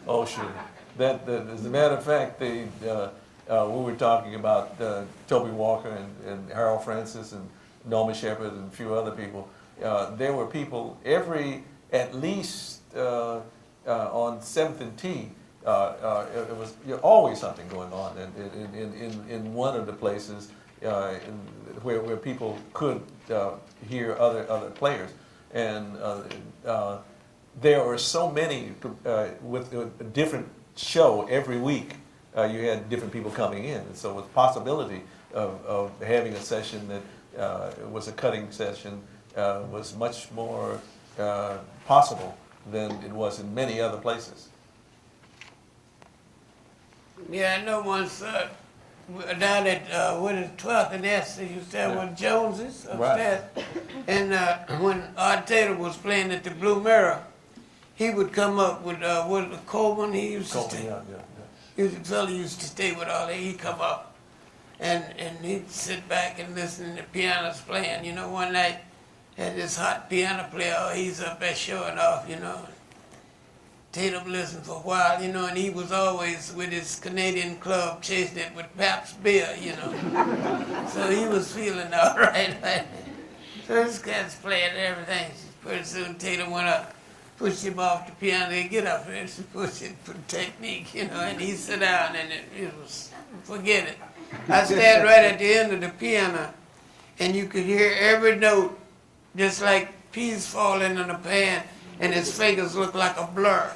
Oh, sure. As a matter of fact, we were talking about Toby Walker and Harold Francis and Norman Shepherd and a few other people. There were people at least on 7th and T. It was always something going on in one of the places where people could hear other players, and there were so many with a different show every week. You had different people coming in, and so the possibility of having a session that was a cutting session was much more possible than it was in many other places. Yeah, I know once down at what is 12th and S, you said with Joneses upstairs, and when Art Taylor was playing at the Blue Mirror, he would come up with what the Coleman he used to stay. He was a fella used to stay with all that. He'd come up and he'd sit back and listen to the pianos playing. You know, one night had this hot piano player. Oh, he's up there showing off. You know. Tatum listened for a while, you know, and he was always with his Canadian club chasing it with Pabst beer, you know. So he was feeling all right. So this guy's playing everything. Pretty soon Tatum went up, pushed him off the piano. He get up and she pushed it for technique, you know, and he sit down and it was, forget it. I stand right at the end of the piano and you could hear every note just like peas falling in a pan, and his fingers looked like a blur.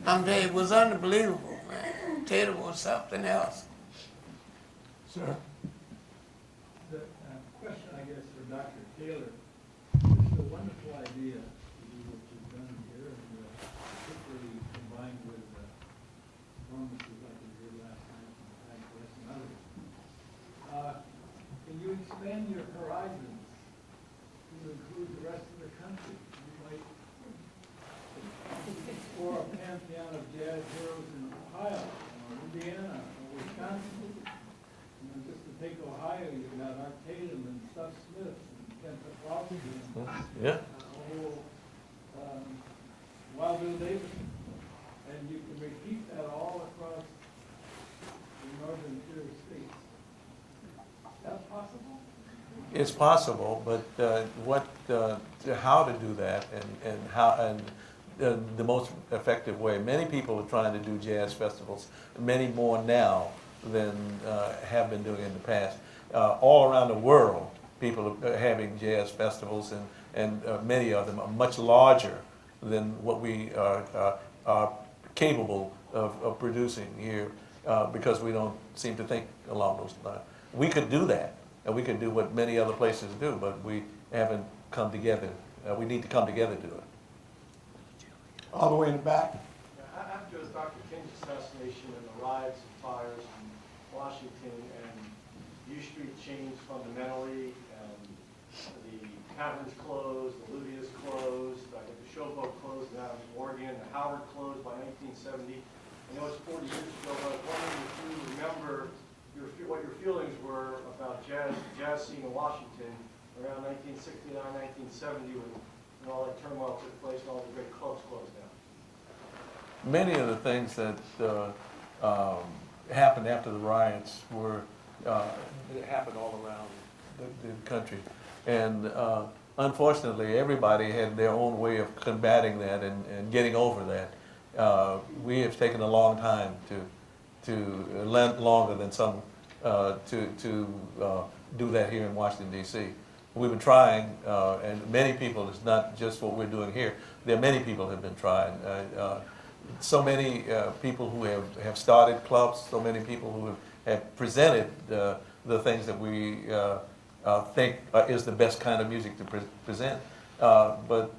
I'm telling you, it was unbelievable, man. Taylor was something else. Sir? The question, I guess, for Dr. Taylor. This is a wonderful idea to do what you've done here, and particularly combined with performances like we did last night from Frank Wess and others. Can you expand your horizons to include the rest of the country? You might or a pantheon of jazz heroes in Ohio, or Indiana, or Wisconsin. You know, just to take Ohio, you've got Art Tatum and Stuff Smith and Kent Crosby and Wild Bill Davis. And you can repeat that all across the northern tier states. Is that possible? It's possible, but how to do that and the most effective way. Many people are trying to do jazz festivals, many more now than have been doing in the past. All around the world, people are having jazz festivals, and many of them are much larger than what we are capable of producing here because we don't seem to think along those lines. We could do that, and we could do what many other places do, but we haven't come together. We need to come together to do it. All the way in the back. After Dr. King's assassination and the riots and fires in Washington, and U Street changed fundamentally, and the taverns closed, the Ludia's closed, I think the Showboat closed down in Oregon, the Howard closed by 1970. I know it's 40 years ago, but I was wondering if you remember what your feelings were about jazz scene in Washington around 1969, 1970, when all that turmoil took place and all the great clubs closed down. Many of the things that happened after the riots were It happened all around the country. And unfortunately, everybody had their own way of combating that and getting over that. We have taken a long time longer than some to do that here in Washington, D.C. We've been trying, and many people, it's not just what we're doing here, there are many people who have been trying. So many people who have started clubs, so many people who have presented the things that we think is the best kind of music to present. But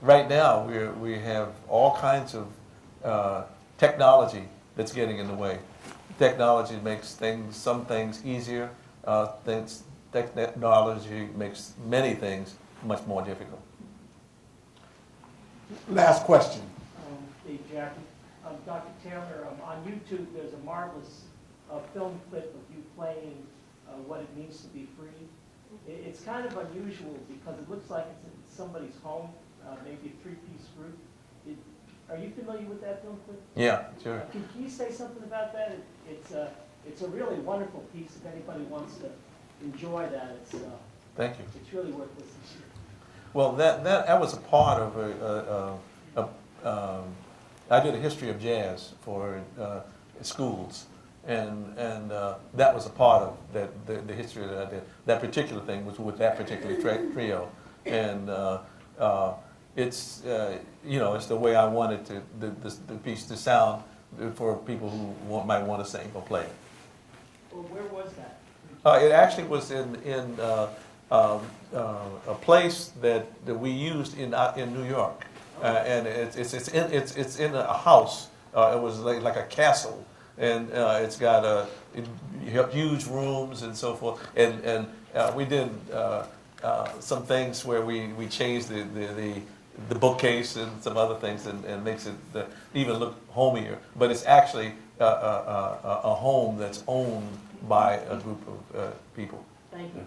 right now, we have all kinds of technology that's getting in the way. Technology makes some things easier. Technology makes many things much more difficult. Last question. Hey, Jackie. Dr. Taylor, on YouTube, there's a marvelous film clip of you playing What It Means to Be Free. It's kind of unusual because it looks like it's in somebody's home, maybe a three-piece group. Are you familiar with that film clip? Yeah, sure. Can you say something about that? It's a really wonderful piece. If anybody wants to enjoy that, Thank you. it's really worth listening to. Well, that was a part of I did a history of jazz for schools, and that was a part of the history that I did. That particular thing was with that particular trio, and it's it's the way I wanted the piece to sound for people who might want to sing or play. Well, where was that? It actually was in a place that we used in New York, and it's in a house. It was like a castle, and it's got huge rooms and so forth. And we did some things where we changed the bookcase and some other things, and makes it even look homier. But it's actually a home that's owned by a group of people. Thank you.